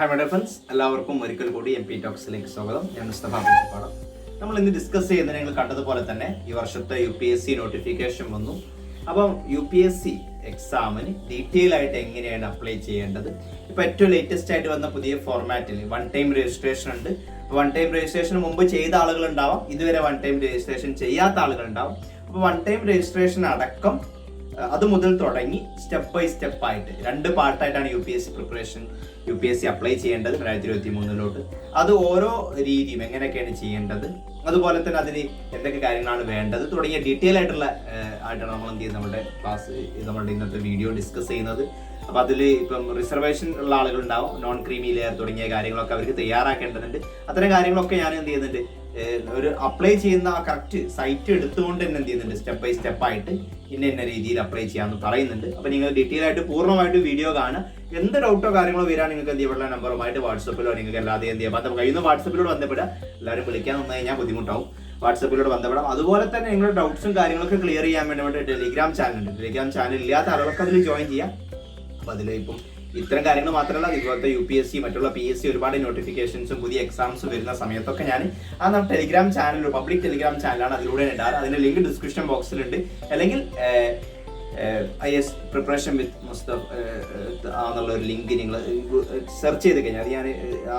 Hi my dear friends, എല്ലാവർക്കും ഒരിക്കൽ കൂടി MP ടോക്സിലേക്ക് സ്വാഗതം. ഞാൻ മുസ്തഫ പ്രിൻസിപ്പാൾ. നമ്മൾ ഇന്ന് ഡിസ്കസ് ചെയ്യുന്നത് നിങ്ങൾ കണ്ടതുപോലെ തന്നെ ഈ വർഷത്തെ UPSC നോട്ടിഫിക്കേഷൻ വന്നു. അപ്പം UPSC എക്സാമിന് ഡീറ്റെയിൽ ആയിട്ട് എങ്ങനെയാണ് അപ്ലൈ ചെയ്യേണ്ടത്, ഇപ്പോൾ ഏറ്റവും ലേറ്റസ്റ്റ് ആയിട്ട് വന്ന പുതിയ ഫോർമാറ്റിൽ വൺ ടൈം രജിസ്ട്രേഷൻ ഉണ്ട്. വൺ ടൈം രജിസ്ട്രേഷന് മുമ്പ് ചെയ്ത ആളുകളുണ്ടാവാം, ഇതുവരെ വൺ ടൈം രജിസ്ട്രേഷൻ ചെയ്യാത്ത ആളുകളുണ്ടാവും. അപ്പോൾ വൺ ടൈം രജിസ്ട്രേഷൻ അടക്കം അത് മുതൽ തുടങ്ങി സ്റ്റെപ്പ് ബൈ സ്റ്റെപ്പ് ആയിട്ട് രണ്ട് പാർട്ടായിട്ടാണ് UPSC അപ്ലൈ ചെയ്യേണ്ടത് 2023 അത് ഓരോ രീതിയും എങ്ങനെയൊക്കെയാണ് ചെയ്യേണ്ടത്, അതുപോലെ തന്നെ അതിന് എന്തൊക്കെ കാര്യങ്ങളാണ് വേണ്ടത് തുടങ്ങിയ ഡീറ്റെയിൽ ആയിട്ടാണ് നമ്മൾ എന്ത് ചെയ്യുന്നത് നമ്മുടെ ക്ലാസ്, നമ്മുടെ ഇന്നത്തെ വീഡിയോ ഡിസ്കസ് ചെയ്യുന്നത്. അപ്പൊ അതിൽ ഇപ്പം റിസർവേഷൻ ഉള്ള ആളുകളുണ്ടാവും, നോൺ ക്രീമി ലെയർ തുടങ്ങിയ കാര്യങ്ങളൊക്കെ അവർക്ക് തയ്യാറാക്കേണ്ടതുണ്ട്. അത്തരം കാര്യങ്ങളൊക്കെ ഞാൻ എന്ത് ചെയ്യുന്നുണ്ട്, ഒരു അപ്ലൈ ചെയ്യുന്ന ആ കറക്റ്റ് സൈറ്റ് എടുത്തുകൊണ്ട് തന്നെ എന്ത് ചെയ്യുന്നുണ്ട്, സ്റ്റെപ്പ് ബൈ സ്റ്റെപ്പ് ആയിട്ട് ഇന്ന രീതിയിൽ അപ്ലൈ ചെയ്യാമെന്ന് പറയുന്നുണ്ട്. അപ്പൊ നിങ്ങൾ ഡീറ്റെയിൽ ആയിട്ട് പൂർണ്ണമായിട്ട് വീഡിയോ കാണുക. എന്ത് ഡൗട്ടോ കാര്യങ്ങളോ വരാൻ നിങ്ങൾക്ക് എന്ത് ചെയ്യാനുള്ള നമ്പറുമായിട്ട് വാട്സപ്പിലോ നിങ്ങൾക്ക് അല്ലാതെ എന്ത് ചെയ്യാം ബന്ധം കഴിയുന്ന വാട്സപ്പിലൂടെ ബന്ധപ്പെടുക. എല്ലാവരും വിളിക്കാൻ വന്നു കഴിഞ്ഞാൽ ബുദ്ധിമുട്ടാവും, വാട്സപ്പിലൂടെ ബന്ധപ്പെടാം. അതുപോലെ തന്നെ നിങ്ങളുടെ ഡൗട്ട്സും കാര്യങ്ങളൊക്കെ ക്ലിയർ ചെയ്യാൻ വേണ്ടി ടെലിഗ്രാം ചാനലുണ്ട്. ടെലിഗ്രാം ചാനൽ ഇല്ലാത്ത ആളുകളൊക്കെ അതിൽ ജോയിൻ ചെയ്യാം. അപ്പൊ അതിൽ ഇപ്പം ഇത്തരം കാര്യങ്ങൾ മാത്രമല്ല, ഇതുപോലത്തെ UPSC മറ്റുള്ള PSC ഒരുപാട് നോട്ടിഫിക്കേഷൻസും പുതിയ എക്സാംസ് വരുന്ന സമയത്തൊക്കെ ഞാൻ നമ്മുടെ ടെലിഗ്രാം ചാനൽ, പബ്ലിക് ടെലിഗ്രാം ചാനലാണ്, അതിലൂടെ ഇടാറ്. അതിന്റെ ലിങ്ക് ഡിസ്ക്രിപ്ഷൻ ബോക്സിലുണ്ട്. അല്ലെങ്കിൽ IAS പ്രിപ്പറേഷൻ വിത്ത് മുസ്തഫ എന്നുള്ള ഒരു ലിങ്ക് നിങ്ങൾ സെർച്ച് ചെയ്ത് കഴിഞ്ഞാൽ, അത് ഞാൻ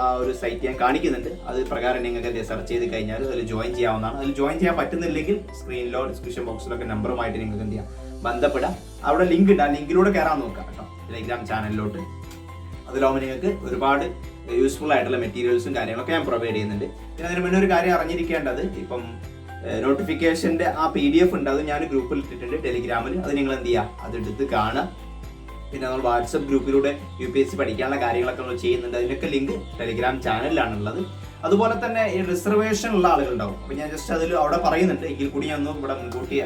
ആ ഒരു സൈറ്റ് ഞാൻ കാണിക്കുന്നുണ്ട്, അത് പ്രകാരം നിങ്ങൾക്ക് സെർച്ച് ചെയ്ത് കഴിഞ്ഞാൽ അതിൽ ജോയിൻ ചെയ്യാവുന്നതാണ്. അതിൽ ജോയിൻ ചെയ്യാൻ പറ്റുന്നില്ലെങ്കിൽ സ്ക്രീനിലോ ഡിസ്ക്രിപ്ഷൻ ബോക്സിലൊക്കെ നമ്പറുമായിട്ട് നിങ്ങൾക്ക് എന്ത് ചെയ്യാം ബന്ധപ്പെടാം. അവിടെ ലിങ്ക് ഉണ്ട്, ആ ലിങ്കിലൂടെ കയറാൻ നോക്കാം കേട്ടോ, ടെലിഗ്രാം ചാനലിലോട്ട്. അതിലാവുമ്പോൾ നിങ്ങൾക്ക് ഒരുപാട് യൂസ്ഫുൾ ആയിട്ടുള്ള മെറ്റീരിയൽസും കാര്യങ്ങളൊക്കെ ഞാൻ പ്രൊവൈഡ് ചെയ്യുന്നുണ്ട്. പിന്നെ അതിന് മുന്നേ ഒരു കാര്യം അറിഞ്ഞിരിക്കേണ്ടത്, ഇപ്പം നോട്ടിഫിക്കേഷന്റെ ആ PDF ഉണ്ട്, അത് ഞാൻ ഗ്രൂപ്പിൽ ഇട്ടിട്ടുണ്ട് ടെലിഗ്രാമിൽ. അത് നിങ്ങൾ എന്ത് ചെയ്യുക, അതെടുത്ത് കാണുക. പിന്നെ നമ്മൾ വാട്സപ്പ് ഗ്രൂപ്പിലൂടെ UPSC പഠിക്കാനുള്ള കാര്യങ്ങളൊക്കെ നമ്മൾ ചെയ്യുന്നുണ്ട്. അതിനൊക്കെ ലിങ്ക് ടെലിഗ്രാം ചാനലിലാണുള്ളത്. അതുപോലെ തന്നെ ഈ റിസർവേഷൻ ഉള്ള ആളുകളുണ്ടാവും. അപ്പം ഞാൻ ജസ്റ്റ് അതിൽ അവിടെ പറയുന്നുണ്ട്, എങ്കിൽ കൂടി ഞാൻ ഒന്ന് ഇവിടെ മുൻകൂട്ടി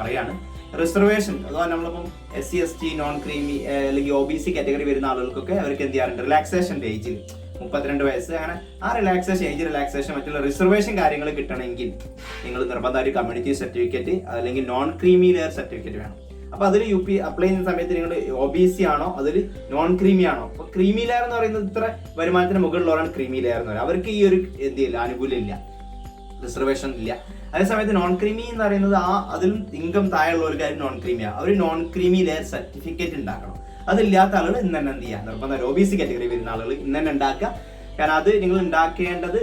പറയാണ്. റിസർവേഷൻ അഥവാ നമ്മളിപ്പം SC ST നോൺ ക്രീമി അല്ലെങ്കിൽ OBC കാറ്റഗറി വരുന്ന ആളുകൾക്കൊക്കെ അവർക്ക് എന്ത് ചെയ്യാറുണ്ട്, റിലാക്സേഷൻ്റെ ഏജിൽ 32 വയസ്സ് അങ്ങനെ ആ ഏജ് റിലാക്സേഷൻ മറ്റുള്ള റിസർവേഷൻ കാര്യങ്ങൾ കിട്ടണമെങ്കിൽ നിങ്ങൾ നിർബന്ധമായിട്ട് കമ്മ്യൂണിറ്റി സർട്ടിഫിക്കറ്റ് അല്ലെങ്കിൽ നോൺ ക്രീമി ലെയർ സർട്ടിഫിക്കറ്റ് വേണം. അപ്പൊ അതിൽ അപ്ലൈ ചെയ്യുന്ന സമയത്ത് നിങ്ങൾ OBC ആണോ അതിൽ നോൺ ക്രീമി ആണോ. അപ്പൊ ക്രീമി ലെയർ എന്ന് പറയുന്നത് ഇത്ര വരുമാനത്തിന് മുകളിലുള്ളവരാണ് ക്രീമി ലെയർ എന്ന് പറയുന്നത്. അവർക്ക് ഈ ഒരു എന്ത് ചെയ്യില്ല, ആനുകൂല്യം ഇല്ല, റിസർവേഷൻ ഇല്ല. അതേസമയത്ത് നോൺ ക്രീമി എന്ന് പറയുന്നത് അതിലും ഇൻകം താഴെയുള്ളവർക്കാരും നോൺ ക്രീമിയാണ്. അവർ നോൺ ക്രീമി ലെയർ സർട്ടിഫിക്കറ്റ് ഉണ്ടാക്കണം. അതില്ലാത്ത ആളുകൾ ഇന്ന് തന്നെ എന്ത് ചെയ്യുക, നിർബന്ധം OBC കാറ്റഗറി വരുന്ന ആളുകൾ ഇന്ന് തന്നെ ഉണ്ടാക്കുക. കാരണം അത് നിങ്ങൾ ഉണ്ടാക്കേണ്ടത്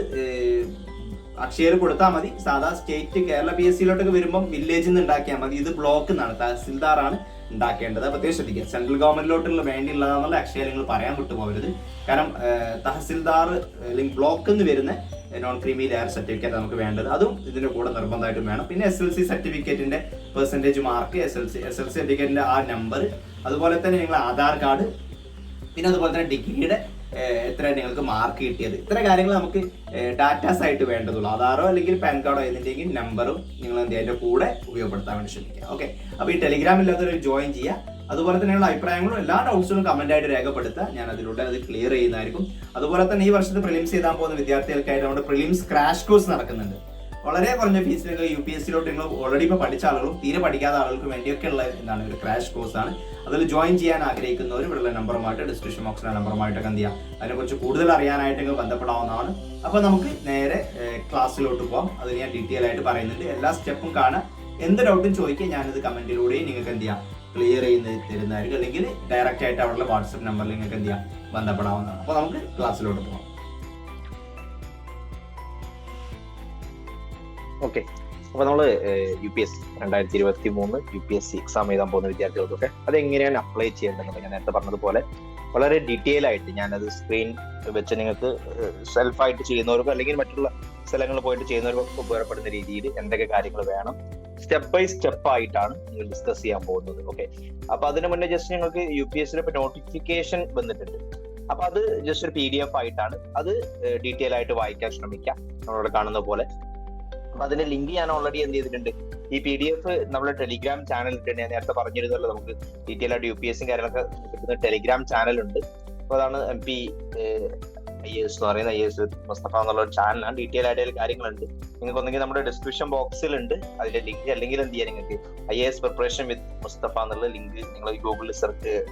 അക്ഷയയിൽ കൊടുത്താൽ മതി. സാധാ സ്റ്റേറ്റ് കേരള PSCയിലോട്ടൊക്കെ വരുമ്പം വില്ലേജിൽ നിന്ന് ഉണ്ടാക്കിയാൽ മതി. ഇത് ബ്ലോക്ക് നിന്നാണ്, തഹസിൽദാറാണ് ഉണ്ടാക്കേണ്ടത്. പ്രത്യേകം ശ്രദ്ധിക്കുക, സെൻട്രൽ ഗവൺമെന്റിലോട്ടുള്ള വേണ്ടിയുള്ളതാണെന്നുള്ള അക്ഷയ നിങ്ങൾ പറയാൻ വിട്ടുപോകരുത്. കാരണം തഹസിൽദാർ അല്ലെങ്കിൽ ബ്ലോക്കിൽ നിന്ന് വരുന്ന നോൺ ക്രീമി ലെയർ സർട്ടിഫിക്കറ്റ് നമുക്ക് വേണ്ടത്, അതും ഇതിന്റെ കൂടെ നിർബന്ധമായിട്ടും വേണം. പിന്നെ SLC സർട്ടിഫിക്കറ്റിന്റെ പെർസെൻറ്റേജ് മാർക്ക്, SLC സർട്ടിഫിക്കറ്റിന്റെ ആ നമ്പർ, അതുപോലെ തന്നെ നിങ്ങൾ ആധാർ കാർഡ്, പിന്നെ അതുപോലെ തന്നെ ഡിഗ്രിയുടെ എത്ര നിങ്ങൾക്ക് മാർക്ക് കിട്ടിയത്, ഇത്ര കാര്യങ്ങൾ നമുക്ക് ഡാറ്റാസ് ആയിട്ട് വേണ്ടതുള്ളൂ. ആധാറോ അല്ലെങ്കിൽ പാൻ കാർഡോ ഏതിൻ്റെയെങ്കിലും നമ്പറും നിങ്ങൾ എന്ത് അതിൻ്റെ കൂടെ ഉപയോഗപ്പെടുത്താൻ വേണ്ടി ശ്രമിക്കുക. ഓക്കെ, അപ്പോൾ ഈ ടെലിഗ്രാമില്ലാത്തൊരു ജോയിൻ ചെയ്യുക. അതുപോലെ തന്നെയുള്ള അഭിപ്രായങ്ങളും എല്ലാ ഡൗട്ട്സുകളും കമന്റ് ആയിട്ട് രേഖപ്പെടുത്തുക. ഞാൻ അതിലൂടെ അത് ക്ലിയർ ചെയ്യുന്നതായിരിക്കും. അതുപോലെ തന്നെ ഈ വർഷത്തെ പ്രിലിംസ് എഴുതാൻ പോകുന്ന വിദ്യാർത്ഥികൾക്കായിട്ട് നമ്മുടെ പ്രിലിംസ് ക്രാഷ് കോഴ്സ് നടക്കുന്നുണ്ട്. വളരെ കുറഞ്ഞ ഫീസിലൊക്കെ UPSCയിലോട്ട് നിങ്ങൾ ഓൾറെഡി ഇപ്പോൾ പഠിച്ച ആളുകളും തീരെ പഠിക്കാത്ത ആളുകൾക്ക് വേണ്ടിയൊക്കെ ഉള്ള എന്താണ് ഒരു ക്രാഷ് കോഴ്സ് ആണ്. അതിൽ ജോയിൻ ചെയ്യാൻ ആഗ്രഹിക്കുന്നവർ ഇവിടെയുള്ള നമ്പറുമായിട്ട് ഡിസ്ക്രിപ്ഷൻ ബോക്സിലെ നമ്പറുമായിട്ടൊക്കെ എന്ത് ചെയ്യാം, അതിനെക്കുറിച്ച് കൂടുതൽ അറിയാനായിട്ട് നിങ്ങൾ ബന്ധപ്പെടാവുന്നതാണ്. അപ്പോൾ നമുക്ക് നേരെ ക്ലാസ്സിലോട്ട് പോകാം. അത് ഞാൻ ഡീറ്റെയിൽ ആയിട്ട് പറയുന്നുണ്ട്. എല്ലാ സ്റ്റെപ്പും കാണാൻ എന്ത് ഡൗട്ടും ചോദിക്കുക, ഞാനിത് കമന്റിലൂടെയും നിങ്ങൾക്ക് എന്ത് ചെയ്യാം ക്ലിയർ തരുന്നതായിരിക്കും. അല്ലെങ്കിൽ ഡയറക്റ്റ് ആയിട്ട് അവിടെയുള്ള വാട്സപ്പ് നമ്പറിൽ നിങ്ങൾക്ക് എന്ത് ചെയ്യാം ബന്ധപ്പെടാവുന്നതാണ്. അപ്പോൾ നമുക്ക് ക്ലാസ്സിലോട്ട് പോകാം. ഓക്കെ, അപ്പൊ നമ്മള് UPSC 2023 UPSC എക്സാം എഴുതാൻ പോകുന്ന വിദ്യാർത്ഥികൾക്കൊക്കെ അത് എങ്ങനെയാണ് അപ്ലൈ ചെയ്യേണ്ടത് ഞാൻ നേരത്തെ പറഞ്ഞതുപോലെ വളരെ ഡീറ്റെയിൽ ആയിട്ട് ഞാനത് സ്ക്രീൻ വെച്ച് നിങ്ങൾക്ക് സെൽഫായിട്ട് ചെയ്യുന്നവർക്കും അല്ലെങ്കിൽ മറ്റുള്ള സ്ഥലങ്ങളിൽ പോയിട്ട് ചെയ്യുന്നവർക്കൊക്കെ ഉപകാരപ്പെടുന്ന രീതിയിൽ എന്തൊക്കെ കാര്യങ്ങൾ വേണം, സ്റ്റെപ്പ് ബൈ സ്റ്റെപ്പ് ആയിട്ടാണ് നിങ്ങൾ ഡിസ്കസ് ചെയ്യാൻ പോകുന്നത്. ഓക്കെ, അപ്പൊ അതിന് മുന്നേ ജസ്റ്റ് നിങ്ങൾക്ക് UPSCയുടെ ഇപ്പൊ നോട്ടിഫിക്കേഷൻ വന്നിട്ടുണ്ട്. അപ്പൊ അത് ജസ്റ്റ് ഒരു PDF ആയിട്ടാണ്, അത് ഡീറ്റെയിൽ ആയിട്ട് വായിക്കാൻ ശ്രമിക്കാം നമ്മളിവിടെ കാണുന്ന പോലെ. അപ്പൊ അതിന്റെ ലിങ്ക് ഞാൻ ഓൾറെഡി എന്ത് ചെയ്തിട്ടുണ്ട്, ഈ PDF നമ്മുടെ ടെലിഗ്രാം ചാനൽ ഇട്ടുണ്ട്. ഞാൻ നേരത്തെ പറഞ്ഞിരുന്നല്ലോ, നമുക്ക് ഡീറ്റെയിൽ ആയിട്ട് UPSC കാര്യങ്ങളൊക്കെ കിട്ടുന്ന ടെലിഗ്രാം ചാനലുണ്ട്. അപ്പൊ അതാണ് MP IAS എന്ന് പറയുന്ന IAS മുസ്തഫ എന്നുള്ള ഒരു ചാനലാണ്. ഡീറ്റെയിൽ ആയിട്ട് കാര്യങ്ങളുണ്ട്. നിങ്ങൾക്ക് ഒന്നെങ്കിൽ നമ്മുടെ ഡിസ്ക്രിപ്ഷൻ ബോക്സിലുണ്ട് അതിന്റെ ലിങ്ക്, അല്ലെങ്കിൽ എന്ത് ചെയ്യാൻ നിങ്ങൾക്ക് IAS പ്രിപ്പറേഷൻ വിത്ത് മുസ്തഫ എന്നുള്ള ലിങ്ക് നിങ്ങൾ ഗൂഗിളിൽ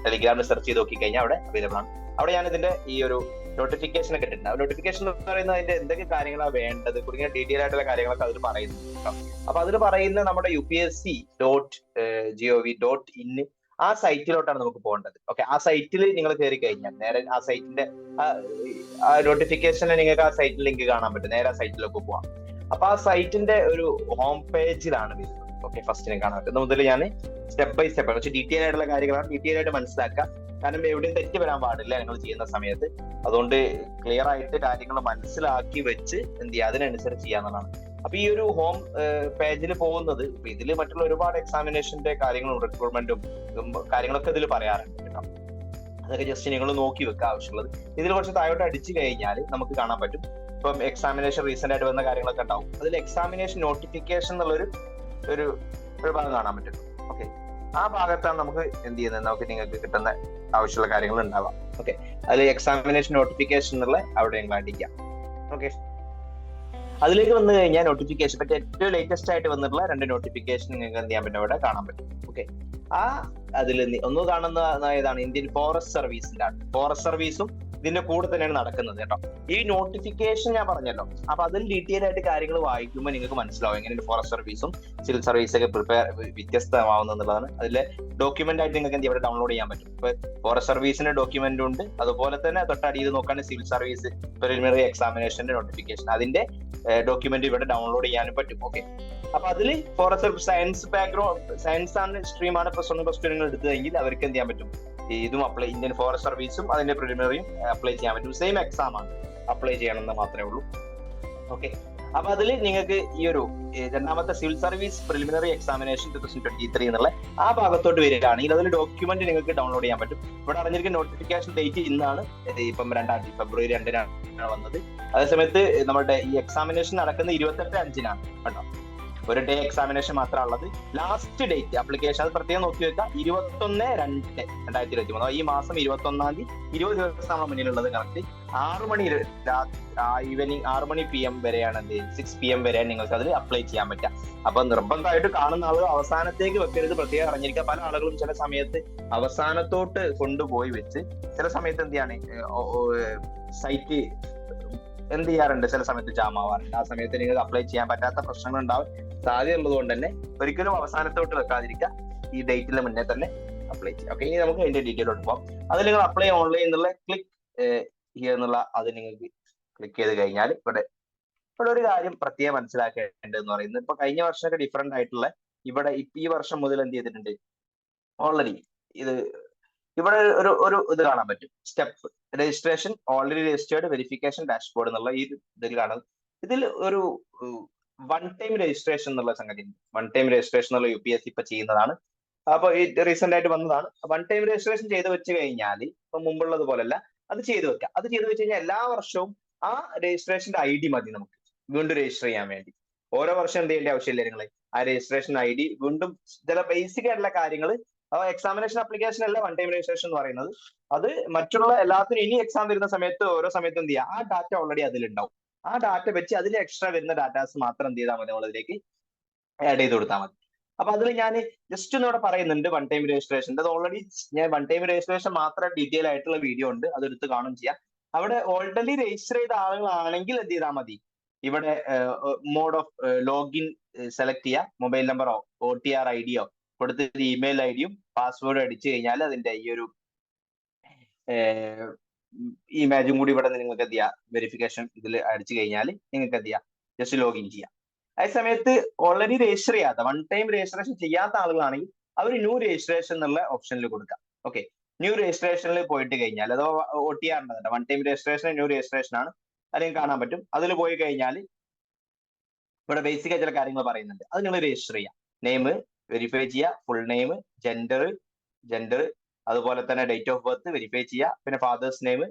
ടെലിഗ്രാമിൽ സെർച്ച് ചെയ്ത് നോക്കി കഴിഞ്ഞാൽ അവിടെ അവൈലബിൾ ആണ്. അവിടെ ഞാൻ ഇതിന്റെ ഈ ഒരു നോട്ടിഫിക്കേഷൻ ഒക്കെ ഇട്ടിട്ടുണ്ട്. നോട്ടിഫിക്കേഷൻ എന്ന് പറയുന്നത് അതിന്റെ എന്തൊക്കെ കാര്യങ്ങളാണ് വേണ്ടത് തുടങ്ങിയ ഡീറ്റെയിൽ ആയിട്ടുള്ള കാര്യങ്ങളൊക്കെ അതിൽ പറയുന്നു കേട്ടോ. അപ്പൊ അതിൽ പറയുന്ന നമ്മുടെ UPSC.gov.in ആ സൈറ്റിലോട്ടാണ് നമുക്ക് പോകേണ്ടത്. ഓക്കെ, ആ സൈറ്റിൽ നിങ്ങൾ കയറി കഴിഞ്ഞാൽ നേരെ ആ സൈറ്റിന്റെ നോട്ടിഫിക്കേഷന് നിങ്ങൾക്ക് ആ സൈറ്റിൽ ലിങ്ക് കാണാൻ പറ്റും. നേരെ ആ സൈറ്റിലേക്ക് പോവാം. അപ്പൊ ആ സൈറ്റിന്റെ ഒരു ഹോം പേജിലാണ് വരുന്നത്. ഓക്കെ, ഫസ്റ്റിനെ കാണാൻ പറ്റും. മുതൽ ഞാൻ സ്റ്റെപ്പ് ബൈ സ്റ്റെപ്പ് കുറച്ച് ഡീറ്റെയിൽ ആയിട്ടുള്ള കാര്യങ്ങളാണ് ഡീറ്റെയിൽ ആയിട്ട് മനസ്സിലാക്കുക. കാരണം എവിടെയും തെറ്റ് വരാൻ പാടില്ല നിങ്ങൾ ചെയ്യുന്ന സമയത്ത്. അതുകൊണ്ട് ക്ലിയർ ആയിട്ട് കാര്യങ്ങൾ മനസ്സിലാക്കി വെച്ച് എന്ത് ചെയ്യുക, അതിനനുസരിച്ച് ചെയ്യാന്നുള്ളതാണ്. അപ്പൊ ഈ ഒരു ഹോം പേജിൽ പോകുന്നത് ഇതിൽ മറ്റുള്ള ഒരുപാട് എക്സാമിനേഷന്റെ കാര്യങ്ങളും റിക്രൂട്ട്മെന്റും കാര്യങ്ങളൊക്കെ ഇതിൽ പറയാറുണ്ട് കേട്ടോ. അതൊക്കെ ജസ്റ്റ് നിങ്ങൾ നോക്കി വെക്കുക ആവശ്യമുള്ളത്. ഇതിൽ കുറച്ച് താഴോട്ട് അടിച്ചു കഴിഞ്ഞാൽ നമുക്ക് കാണാൻ പറ്റും. ഇപ്പം എക്സാമിനേഷൻ റീസെന്റ് ആയിട്ട് വന്ന കാര്യങ്ങളൊക്കെ ഉണ്ടാവും. അതിൽ എക്സാമിനേഷൻ നോട്ടിഫിക്കേഷൻ എന്നുള്ളൊരു ഒരു ഭാഗം കാണാൻ പറ്റും. ഓക്കെ, ആ ഭാഗത്താണ് നമുക്ക് എന്ത് ചെയ്യുന്നത്, നമുക്ക് നിങ്ങൾക്ക് കിട്ടുന്ന ആവശ്യമുള്ള കാര്യങ്ങൾ ഉണ്ടാവാം. ഓക്കെ, അതിൽ എക്സാമിനേഷൻ നോട്ടിഫിക്കേഷൻ എന്നുള്ള അവിടെ നിങ്ങൾ അടിക്കാം. ഓക്കെ, അതിലേക്ക് വന്നു കഴിഞ്ഞാൽ നോട്ടിഫിക്കേഷൻ പറ്റി ഏറ്റവും ലേറ്റസ്റ്റ് ആയിട്ട് വന്നിട്ടുള്ള 2 നോട്ടിഫിക്കേഷൻ നിങ്ങൾക്ക് എന്ത് ചെയ്യാൻ പറ്റും, അവിടെ കാണാൻ പറ്റും. ഓക്കെ, ആ അതിൽ ഒന്ന് കാണുന്ന ഏതാണ്, ഇന്ത്യൻ ഫോറസ്റ്റ് സർവീസിന്റെ ആണ്. ഫോറസ്റ്റ് സർവീസും ഇതിന്റെ കൂടെ തന്നെയാണ് നടക്കുന്നത് കേട്ടോ. ഈ നോട്ടിഫിക്കേഷൻ ഞാൻ പറഞ്ഞല്ലോ, അപ്പൊ അതിൽ ഡീറ്റെയിൽ ആയിട്ട് കാര്യങ്ങൾ വായിക്കുമ്പോൾ നിങ്ങൾക്ക് മനസ്സിലാവും എങ്ങനെയാണ് ഫോറസ്റ്റ് സർവീസും സിവിൽ സർവീസ് ഒക്കെ വ്യത്യസ്തമാവുന്നത് എന്നുള്ളതാണ്. അതിലെ ഡോക്യുമെന്റ് ആയിട്ട് നിങ്ങൾക്ക് എന്ത് ഇവിടെ ഡൗൺലോഡ് ചെയ്യാൻ പറ്റും. ഇപ്പൊ ഫോറസ്റ്റ് സർവീസിന്റെ ഡോക്യുമെന്റ് ഉണ്ട്, അതുപോലെ തന്നെ തൊട്ടടിയിൽ നോക്കുകയാണെങ്കിൽ സിവിൽ സർവീസ് പ്രിലിമിനറി എക്സാമിനേഷന്റെ നോട്ടിഫിക്കേഷൻ അതിന്റെ ഡോക്യുമെന്റ് ഇവിടെ ഡൗൺലോഡ് ചെയ്യാനും പറ്റും. ഓക്കെ, അപ്പൊ അതിൽ ഫോറസ്റ്റ് സയൻസ് ബാക്ക്ഗ്രൗണ്ട് സയൻസ് ആണ് സ്ട്രീമാണ് +1 +2 നിങ്ങൾ എടുത്തതെങ്കിൽ അവർക്ക് എന്ത് ചെയ്യാൻ പറ്റും, ഇതും അപ്ലൈ ഇന്ത്യൻ ഫോറസ്റ്റ് സർവീസും അതിന്റെ പ്രിലിമിനറിയും അപ്ലൈ ചെയ്യാൻ പറ്റും. സെയിം എക്സാം ആണ്, അപ്ലൈ ചെയ്യണമെന്ന് മാത്രമേ ഉള്ളൂ. ഓക്കെ, അപ്പൊ അതിൽ നിങ്ങൾക്ക് ഈ ഒരു രണ്ടാമത്തെ സിവിൽ സർവീസ് പ്രിലിമിനറി എക്സാമിനേഷൻ 2023 എന്നുള്ള ആ ഭാഗത്തോട്ട് വരികയാണെങ്കിൽ അതിൽ ഡോക്യുമെന്റ് നിങ്ങൾക്ക് ഡൗൺലോഡ് ചെയ്യാൻ പറ്റും. ഇവിടെ അറിഞ്ഞിരിക്കുന്ന നോട്ടിഫിക്കേഷൻ ഡേറ്റ് ഇന്നാണ്, ഇപ്പം ഫെബ്രുവരി 2 വന്നത്. അതേസമയത്ത് നമ്മുടെ ഈ എക്സാമിനേഷൻ നടക്കുന്നത് 28/5 കേട്ടോ. ഒരു ഡേ എക്സാമിനേഷൻ മാത്രമേ ഉള്ളത്. ലാസ്റ്റ് ഡേറ്റ് ആപ്ലിക്കേഷൻ അത് പ്രത്യേകം നോക്കി വെക്കുക, 21/2/2023. ഈ മാസം 21-ാം തീയതി 20 ദിവസം നമ്മുടെ മുന്നിലുള്ളത്. കറക്റ്റ് 6 മണി ഈവനിങ് 6 മണി PM വരെയാണ്, 6 PM വരെ നിങ്ങൾക്ക് അതിൽ അപ്ലൈ ചെയ്യാൻ പറ്റുക. അപ്പൊ നിർബന്ധമായിട്ട് കാണുന്ന ആളുകൾ അവസാനത്തേക്ക് വെക്കരുത്, പ്രത്യേകം അറിഞ്ഞിരിക്കുക. പല ആളുകളും ചില സമയത്ത് അവസാനത്തോട്ട് കൊണ്ടുപോയി വെച്ച് ചില സമയത്ത് എന്ത് ചെയ്യാണ്, സൈറ്റ് എന്ത് ചെയ്യാറുണ്ട്, ചില സമയത്ത് ജാം ആവാറുണ്ട്. ആ സമയത്ത് നിങ്ങൾക്ക് അപ്ലൈ ചെയ്യാൻ പറ്റാത്ത പ്രശ്നങ്ങൾ ഉണ്ടാവും സാധ്യതയുള്ളത് കൊണ്ട് തന്നെ ഒരിക്കലും അവസാനത്തോട്ട് വെക്കാതിരിക്കുക, ഈ ഡേറ്റിന് മുന്നേ തന്നെ അപ്ലൈ ചെയ്യാം. ഓക്കെ, ഇനി നമുക്ക് അതിന്റെ ഡീറ്റെയിലോട്ട് പോകാം. അത് നിങ്ങൾ അപ്ലൈ ഓൺലൈൻ എന്നുള്ള ഹിയർ എന്നുള്ള അത് നിങ്ങൾക്ക് ക്ലിക്ക് ചെയ്ത് കഴിഞ്ഞാൽ ഇവിടെ ഒരു കാര്യം പ്രത്യേകം മനസ്സിലാക്കേണ്ടതെന്ന് പറയുന്നത്, ഇപ്പൊ കഴിഞ്ഞ വർഷമൊക്കെ ഡിഫറെന്റ് ആയിട്ടുള്ള ഇവിടെ ഈ വർഷം മുതൽ എന്ത് ചെയ്തിട്ടുണ്ട്, ഓൾറെഡി ഇവിടെ ഒരു ഇത് കാണാൻ പറ്റും. Step registration, already registered, verification, dashboard എന്നുള്ള ഈ ഇതിൽ കാണുന്നത്. ഇതിൽ ഒരു വൺ ടൈം രജിസ്ട്രേഷൻ എന്നുള്ള സംഗതി ഉണ്ട്. വൺ ടൈം രജിസ്ട്രേഷൻ എന്നുള്ള UPSC ഇപ്പൊ ചെയ്യുന്നതാണ്. അപ്പൊ ഈ റീസെന്റ് ആയിട്ട് വന്നതാണ്. വൺ ടൈം രജിസ്ട്രേഷൻ ചെയ്ത് വെച്ച് കഴിഞ്ഞാൽ ഇപ്പൊ മുമ്പുള്ളത് പോലല്ല, അത് ചെയ്ത് വെക്കാം. അത് ചെയ്ത് വെച്ച് കഴിഞ്ഞാൽ എല്ലാ വർഷവും ആ രജിസ്ട്രേഷന്റെ ID മതി നമുക്ക് വീണ്ടും രജിസ്റ്റർ ചെയ്യാൻ വേണ്ടി. ഓരോ വർഷം എന്ത് ചെയ്യേണ്ട ആവശ്യമില്ല നിങ്ങൾ. ആ രജിസ്ട്രേഷൻ ID വീണ്ടും ചില ബേസിക് ആയിട്ടുള്ള കാര്യങ്ങൾ, എക്സാമിനേഷൻ ആപ്ലിക്കേഷൻ അല്ല വൺ ടൈം രജിസ്ട്രേഷൻ എന്ന് പറയുന്നത്. അത് മറ്റുള്ള എല്ലാത്തിനും ഇനി എക്സാം വരുന്ന സമയത്ത് ഓരോ സമയത്തും എന്ത് ചെയ്യുക, ആ ഡാറ്റ ഓൾറെഡി അതിലുണ്ടാവും. ആ ഡാറ്റ വെച്ച് അതിൽ എക്സ്ട്രാ വരുന്ന ഡാറ്റാസ് മാത്രം എന്ത് ചെയ്താൽ മതി, നമ്മളിതിലേക്ക് ആഡ് ചെയ്ത് കൊടുത്താൽ മതി. അപ്പൊ അതിൽ ഞാൻ ജസ്റ്റ് ഒന്ന് ഇവിടെ പറയുന്നുണ്ട് വൺ ടൈം രജിസ്ട്രേഷൻ. അത് ഓൾറെഡി ഞാൻ വൺ ടൈം രജിസ്ട്രേഷൻ മാത്രം ഡീറ്റെയിൽ ആയിട്ടുള്ള വീഡിയോ ഉണ്ട്, അതെടുത്ത് കാണും ചെയ്യാം. അവിടെ ഓൾറെഡി രജിസ്റ്റർ ചെയ്ത ആളുകളാണെങ്കിൽ എന്ത് ചെയ്താൽ മതി, ഇവിടെ മോഡ് ഓഫ് ലോഗിൻ സെലക്ട് ചെയ്യുക. മൊബൈൽ നമ്പറോ OTR ID കൊടുത്തിട്ട് ഇമെയിൽ ID പാസ്വേഡും അടിച്ചു കഴിഞ്ഞാൽ അതിന്റെ ഈ ഒരു ഇമേജും കൂടി ഇവിടെ നിങ്ങൾക്ക് എന്ത് ചെയ്യാം, വെരിഫിക്കേഷൻ ഇതിൽ അടിച്ചു കഴിഞ്ഞാൽ നിങ്ങൾക്ക് എന്ത് ചെയ്യാം, ജസ്റ്റ് ലോഗിൻ ചെയ്യാം. അതേ സമയത്ത് ഓൾറെഡി രജിസ്റ്റർ ചെയ്യാത്ത വൺ ടൈം രജിസ്ട്രേഷൻ ചെയ്യാത്ത ആളുകളാണെങ്കിൽ അവർ ന്യൂ രജിസ്ട്രേഷൻ എന്നുള്ള ഓപ്ഷനിൽ കൊടുക്കാം. ഓക്കെ, ന്യൂ രജിസ്ട്രേഷനിൽ പോയിട്ട് കഴിഞ്ഞാൽ അതോ OTR ഉണ്ടെന്നുണ്ട്, one time registration new registration ആണ്, അല്ലെങ്കിൽ കാണാൻ പറ്റും. അതിൽ പോയി കഴിഞ്ഞാൽ ഇവിടെ ബേസിക് ആയി ചില കാര്യങ്ങൾ പറയുന്നുണ്ട്. അത് നിങ്ങൾ രജിസ്റ്റർ ചെയ്യാം. നെയിം വെരിഫൈ ചെയ്യുക, ഫുൾ നെയിം, ജെൻഡർ, അതുപോലെ തന്നെ ഡേറ്റ് ഓഫ് ബർത്ത് വെരിഫൈ ചെയ്യുക. പിന്നെ ഫാദേഴ്സ് നെയിം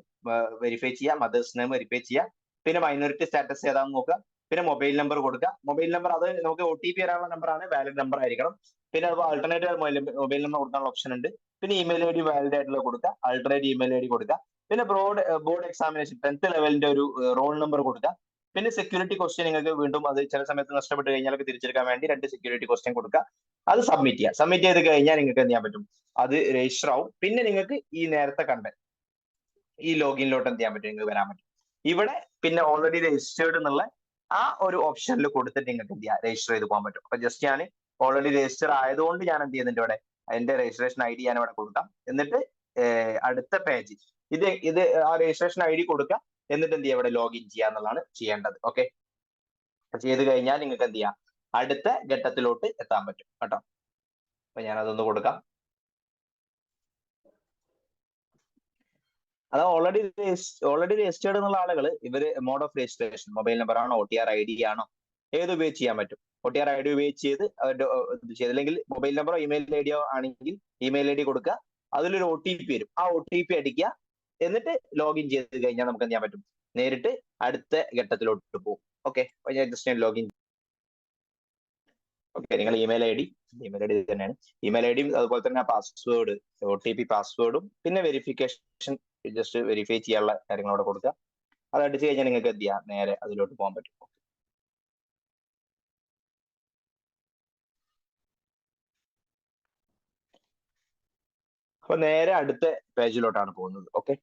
വെരിഫൈ ചെയ്യുക, മദേഴ്സ് നെയിം വെരിഫൈ ചെയ്യുക. പിന്നെ മൈനോറിറ്റി സ്റ്റാറ്റസ് ഏതാണെന്ന് നോക്കുക. പിന്നെ മൊബൈൽ നമ്പർ കൊടുക്കുക. മൊബൈൽ നമ്പർ അത് നമുക്ക് OTP വരാനുള്ള നമ്പറാണ്, വാലിഡ് നമ്പർ ആയിരിക്കണം. പിന്നെ അത് ആൾട്ടർനേറ്റീവ് മൊബൈൽ നമ്പർ കൊടുക്കാനുള്ള ഓപ്ഷൻ ഉണ്ട്. പിന്നെ ഇമെയിൽ ID വാലിഡ് ആയിട്ടുള്ള കൊടുക്കുക, ആൾട്ടർനേറ്റീവ് ഇമെയിൽ ID കൊടുക്കുക. പിന്നെ ബോർഡ് എക്സാമിനേഷൻ 10th ലെവലിന്റെ ഒരു റോൾ നമ്പർ കൊടുക്കുക. പിന്നെ സെക്യൂരിറ്റി ക്വസ്റ്റ്യൻ നിങ്ങൾക്ക് വീണ്ടും അത് ചില സമയത്ത് നഷ്ടപ്പെട്ട് കഴിഞ്ഞാൽ തിരിച്ചെടുക്കാൻ വേണ്ടി 2 സെക്യൂരിറ്റി ക്വസ്റ്റ്യൻ കൊടുക്കുക. അത് സബ്മിറ്റ് ചെയ്യുക. സബ്മിറ്റ് ചെയ്ത് കഴിഞ്ഞാൽ നിങ്ങൾക്ക് എന്ത് ചെയ്യാൻ പറ്റും, അത് രജിസ്റ്റർ ആവും. പിന്നെ നിങ്ങൾക്ക് ഈ നേരത്തെ കണ്ട ഈ ലോഗിനിലോട്ട് എന്ത് ചെയ്യാൻ പറ്റും, നിങ്ങൾക്ക് വരാൻ പറ്റും. ഇവിടെ പിന്നെ ഓൾറെഡി രജിസ്റ്റേർഡ് എന്നുള്ള ആ ഒരു ഓപ്ഷനിൽ കൊടുത്തിട്ട് നിങ്ങൾക്ക് എന്ത് ചെയ്യാം, രജിസ്റ്റർ ചെയ്ത് പോകാൻ പറ്റും. അപ്പൊ ജസ്റ്റ് ഞാൻ ഓൾറെഡി രജിസ്റ്റർ ആയതുകൊണ്ട് ഞാൻ എന്ത് ചെയ്യുന്നുണ്ട്, ഇവിടെ അതിന്റെ രജിസ്ട്രേഷൻ ID ഞാൻ ഇവിടെ കൊടുക്കാം. എന്നിട്ട് അടുത്ത പേജ് ഇത് ആ രജിസ്ട്രേഷൻ ID കൊടുക്കാം. എന്നിട്ട് എന്ത് ചെയ്യാം, ഇവിടെ ലോഗിൻ ചെയ്യാന്നുള്ളതാണ് ചെയ്യേണ്ടത്. ഓക്കെ, ചെയ്ത് കഴിഞ്ഞാൽ നിങ്ങൾക്ക് എന്ത് ചെയ്യാം, അടുത്ത ഘട്ടത്തിലോട്ട് എത്താൻ പറ്റും കേട്ടോ. അപ്പൊ ഞാൻ അതൊന്ന് കൊടുക്കാം. അത് ഓൾറെഡി രജിസ്റ്റേർഡ് എന്നുള്ള ആളുകൾ ഇവര് mode of registration mobile number ആണോ OTR ID ആണോ ഏത് ഉപയോഗിച്ച് ചെയ്യാൻ പറ്റും. OTR ID ഉപയോഗിച്ച് ചെയ്ത് അല്ലെങ്കിൽ മൊബൈൽ നമ്പറോ ഇമെയിൽ ID ആണെങ്കിൽ ഇമെയിൽ ID കൊടുക്കുക. അതിലൊരു OTP വരും, ആ OTP അടിക്കുക. എന്നിട്ട് ലോഗിൻ ചെയ്ത് കഴിഞ്ഞാൽ നമുക്ക് എന്ത് ചെയ്യാൻ പറ്റും, നേരിട്ട് അടുത്ത ഘട്ടത്തിലോട്ട് പോകും. ഓക്കെ, ഞാൻ ജസ്റ്റ് ലോഗിൻ. ഓക്കെ, നിങ്ങൾ ഇമെയിൽ ID തന്നെയാണ്. ഇമെയിൽ ID അതുപോലെ തന്നെ പാസ്വേഡ് OTP പാസ്വേഡും പിന്നെ വെരിഫിക്കേഷൻ ജസ്റ്റ് വെരിഫൈ ചെയ്യാനുള്ള കാര്യങ്ങൾ അവിടെ കൊടുക്കുക. അത് അടിച്ചു കഴിഞ്ഞാൽ നിങ്ങൾക്ക് എന്ത് ചെയ്യാം, നേരെ അതിലോട്ട് പോകാൻ പറ്റും. അപ്പൊ നേരെ അടുത്ത പേജിലോട്ടാണ് പോകുന്നത്. ഓക്കെ,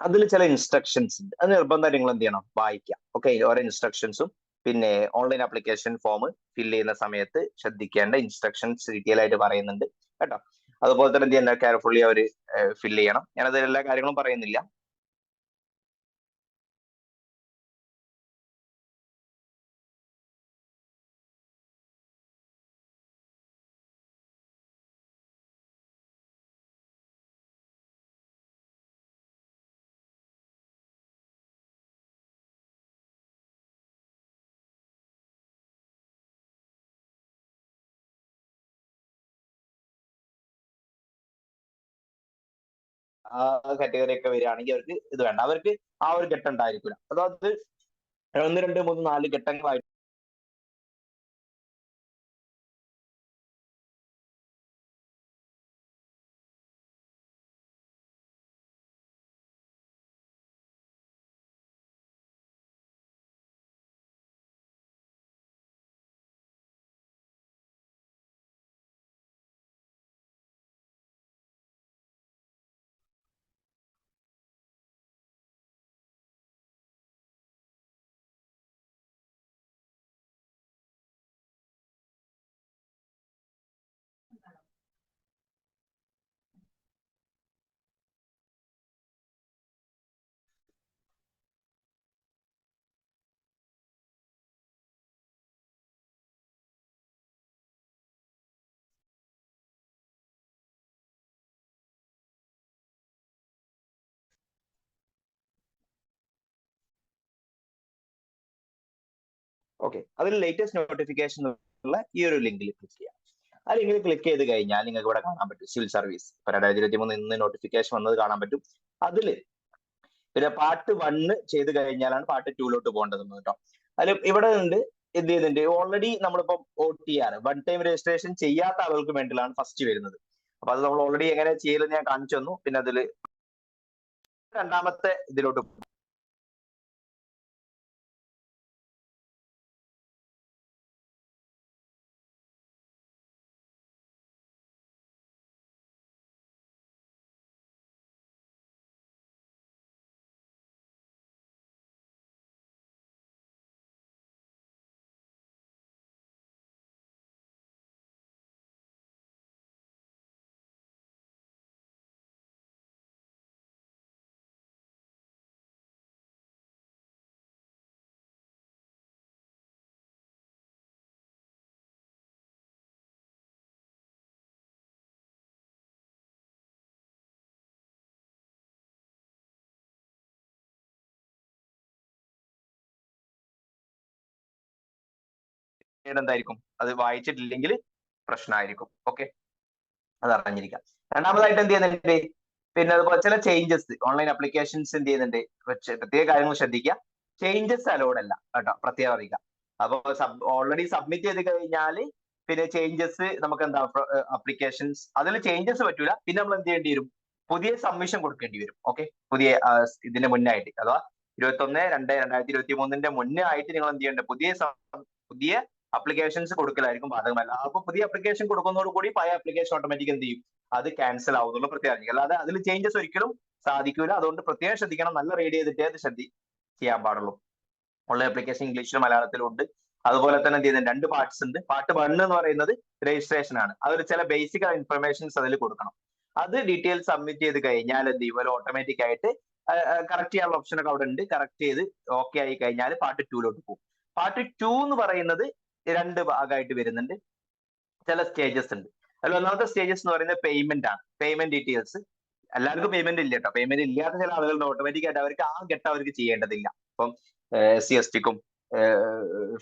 അതിൽ ചില ഇൻസ്ട്രക്ഷൻസ് ഉണ്ട്, അത് നിർബന്ധം നിങ്ങൾ എന്ത് ചെയ്യണം, വായിക്കാം. ഓക്കെ, ഓരോ ഇൻസ്ട്രക്ഷൻസും പിന്നെ ഓൺലൈൻ ആപ്ലിക്കേഷൻ ഫോം ഫില്ല് ചെയ്യുന്ന സമയത്ത് ശ്രദ്ധിക്കേണ്ട ഇൻസ്ട്രക്ഷൻസ് ഡീറ്റെയിൽ ആയിട്ട് പറയുന്നുണ്ട് കേട്ടോ. അതുപോലെ തന്നെ എന്ത് ചെയ്യണം, കെയർഫുള്ളി അവർ ഫില്ല് ചെയ്യണം. ഞാനത് എല്ലാ കാര്യങ്ങളും പറയുന്നില്ല. ആ കാറ്റഗറി ഒക്കെ വരികയാണെങ്കിൽ അവർക്ക് ഇത് വേണ്ട, അവർക്ക് ആ ഒരു ഘട്ടം ഉണ്ടായിരിക്കില്ല. അതായത് 1, 2, 3, 4 ഘട്ടങ്ങളായിട്ട് ഓക്കെ, അതിൽ ലേറ്റസ്റ്റ് നോട്ടിഫിക്കേഷൻ ഉള്ള ഈ ഒരു ലിങ്കിൽ ക്ലിക്ക് ചെയ്യാം. ആ ലിങ്കിൽ ക്ലിക്ക് ചെയ്ത് കഴിഞ്ഞാൽ നിങ്ങൾക്ക് ഇവിടെ കാണാൻ പറ്റും സിവിൽ സർവീസ് 2023 ഇന്ന് നോട്ടിഫിക്കേഷൻ വന്നത് കാണാൻ പറ്റും. അതില് പിന്നെ പാർട്ട് 1 ചെയ്ത് കഴിഞ്ഞാലാണ് പാർട്ട് 2ലോട്ട് പോകേണ്ടത് കേട്ടോ. അതിൽ ഇവിടെ ഉണ്ട് എന്ത് ചെയ്യുന്നുണ്ട്, ഓൾറെഡി നമ്മളിപ്പോ OTR വൺ ടൈം രജിസ്ട്രേഷൻ ചെയ്യാത്ത ആളുകൾക്ക് വേണ്ടിയിട്ടാണ് ഫസ്റ്റ് വരുന്നത്. അപ്പൊ അത് നമ്മൾ ഓൾറെഡി എങ്ങനെ ചെയ്യലെന്ന് ഞാൻ കാണിച്ചു തന്നു. പിന്നെ അതിൽ രണ്ടാമത്തെ ഇതിലോട്ട് എന്തായിരിക്കും, അത് വായിച്ചിട്ടില്ലെങ്കിൽ പ്രശ്നമായിരിക്കും. ഓക്കെ, അത് അറിഞ്ഞിരിക്കാം. രണ്ടാമതായിട്ട് എന്ത് ചെയ്യുന്നുണ്ട്, പിന്നെ അതുപോലെ ചില ചേഞ്ചസ് ഓൺലൈൻ അപ്ലിക്കേഷൻസ് എന്ത് ചെയ്യുന്നുണ്ട്, പ്രത്യേക കാര്യങ്ങൾ ശ്രദ്ധിക്കുക. ചേഞ്ചസ് അലോഡ് അല്ല കേട്ടോ, പ്രത്യേകം അറിയിക്കുക. അപ്പൊ ഓൾറെഡി സബ്മിറ്റ് ചെയ്ത് കഴിഞ്ഞാൽ പിന്നെ ചേഞ്ചസ് നമുക്ക് എന്താ അപ്ലിക്കേഷൻസ് അതിൽ ചേഞ്ചസ് പറ്റൂല. പിന്നെ നമ്മൾ എന്ത് ചെയ്യേണ്ടി വരും, പുതിയ സബ്മിഷൻ കൊടുക്കേണ്ടി വരും. ഓക്കെ, പുതിയ ഇതിന് മുന്നായിട്ട് അഥവാ 21/2/2023 മുന്നേ ആയിട്ട് നിങ്ങൾ എന്ത് ചെയ്യേണ്ടത്, പുതിയ അപ്ലിക്കേഷൻസ് കൊടുക്കലായിരിക്കും ബാധകമല്ല. അപ്പൊ പുതിയ അപ്ലിക്കേഷൻ കൊടുക്കുന്നതോടുകൂടി പഴയ അപ്ലിക്കേഷൻ ഓട്ടോമാറ്റിക് എന്ത് ചെയ്യും, അത് ക്യാൻസൽ ആവുന്നുള്ള പ്രത്യേകം. അല്ലാതെ അതിൽ ചേഞ്ചസ് ഒരിക്കലും സാധിക്കൂല. അതുകൊണ്ട് പ്രത്യേകം ശ്രദ്ധിക്കണം, നല്ല റീഡ് ചെയ്തിട്ടേ അത് ചെയ്യാൻ പാടുള്ളൂ. ഉള്ള ആപ്ലിക്കേഷൻ ഇംഗ്ലീഷിലും മലയാളത്തിലും ഉണ്ട്. അതുപോലെ തന്നെ എന്ത് ചെയ്യുന്നത്, 2 പാർട്സ് ഉണ്ട്. പാർട്ട് 1 എന്ന് പറയുന്നത് രജിസ്ട്രേഷൻ ആണ്. അതിൽ ചില ബേസിക് ഇൻഫർമേഷൻസ് അതിൽ കൊടുക്കണം. അത് ഡീറ്റെയിൽസ് സബ്മിറ്റ് ചെയ്ത് കഴിഞ്ഞാൽ എന്ത് ചെയ്യും, ഓട്ടോമാറ്റിക് ആയിട്ട് കറക്റ്റ് ചെയ്യാനുള്ള ഓപ്ഷൻ ഒക്കെ അവിടെ ഉണ്ട്. കറക്റ്റ് ചെയ്ത് ഓക്കെ ആയി കഴിഞ്ഞാൽ പാർട്ട് 2 പോകും. പാർട്ട് 2 എന്ന് പറയുന്നത് 2 ഭാഗമായിട്ട് വരുന്നുണ്ട്. ചില സ്റ്റേജസ് ഉണ്ട്. അതിൽ ഒന്നാമത്തെ സ്റ്റേജസ് എന്ന് പറയുന്നത് പേയ്മെന്റ് ആണ്. പേയ്മെന്റ് ഡീറ്റെയിൽസ് എല്ലാവർക്കും പേയ്മെന്റ് ഇല്ല കേട്ടോ. പേയ്മെന്റ് ഇല്ലാത്ത ചില ആളുകളുടെ ഓട്ടോമാറ്റിക് ആയിട്ട് അവർക്ക് ആ ഘട്ടം അവർക്ക് ചെയ്യേണ്ടതില്ല. ഇപ്പം SC/ST-ക്കും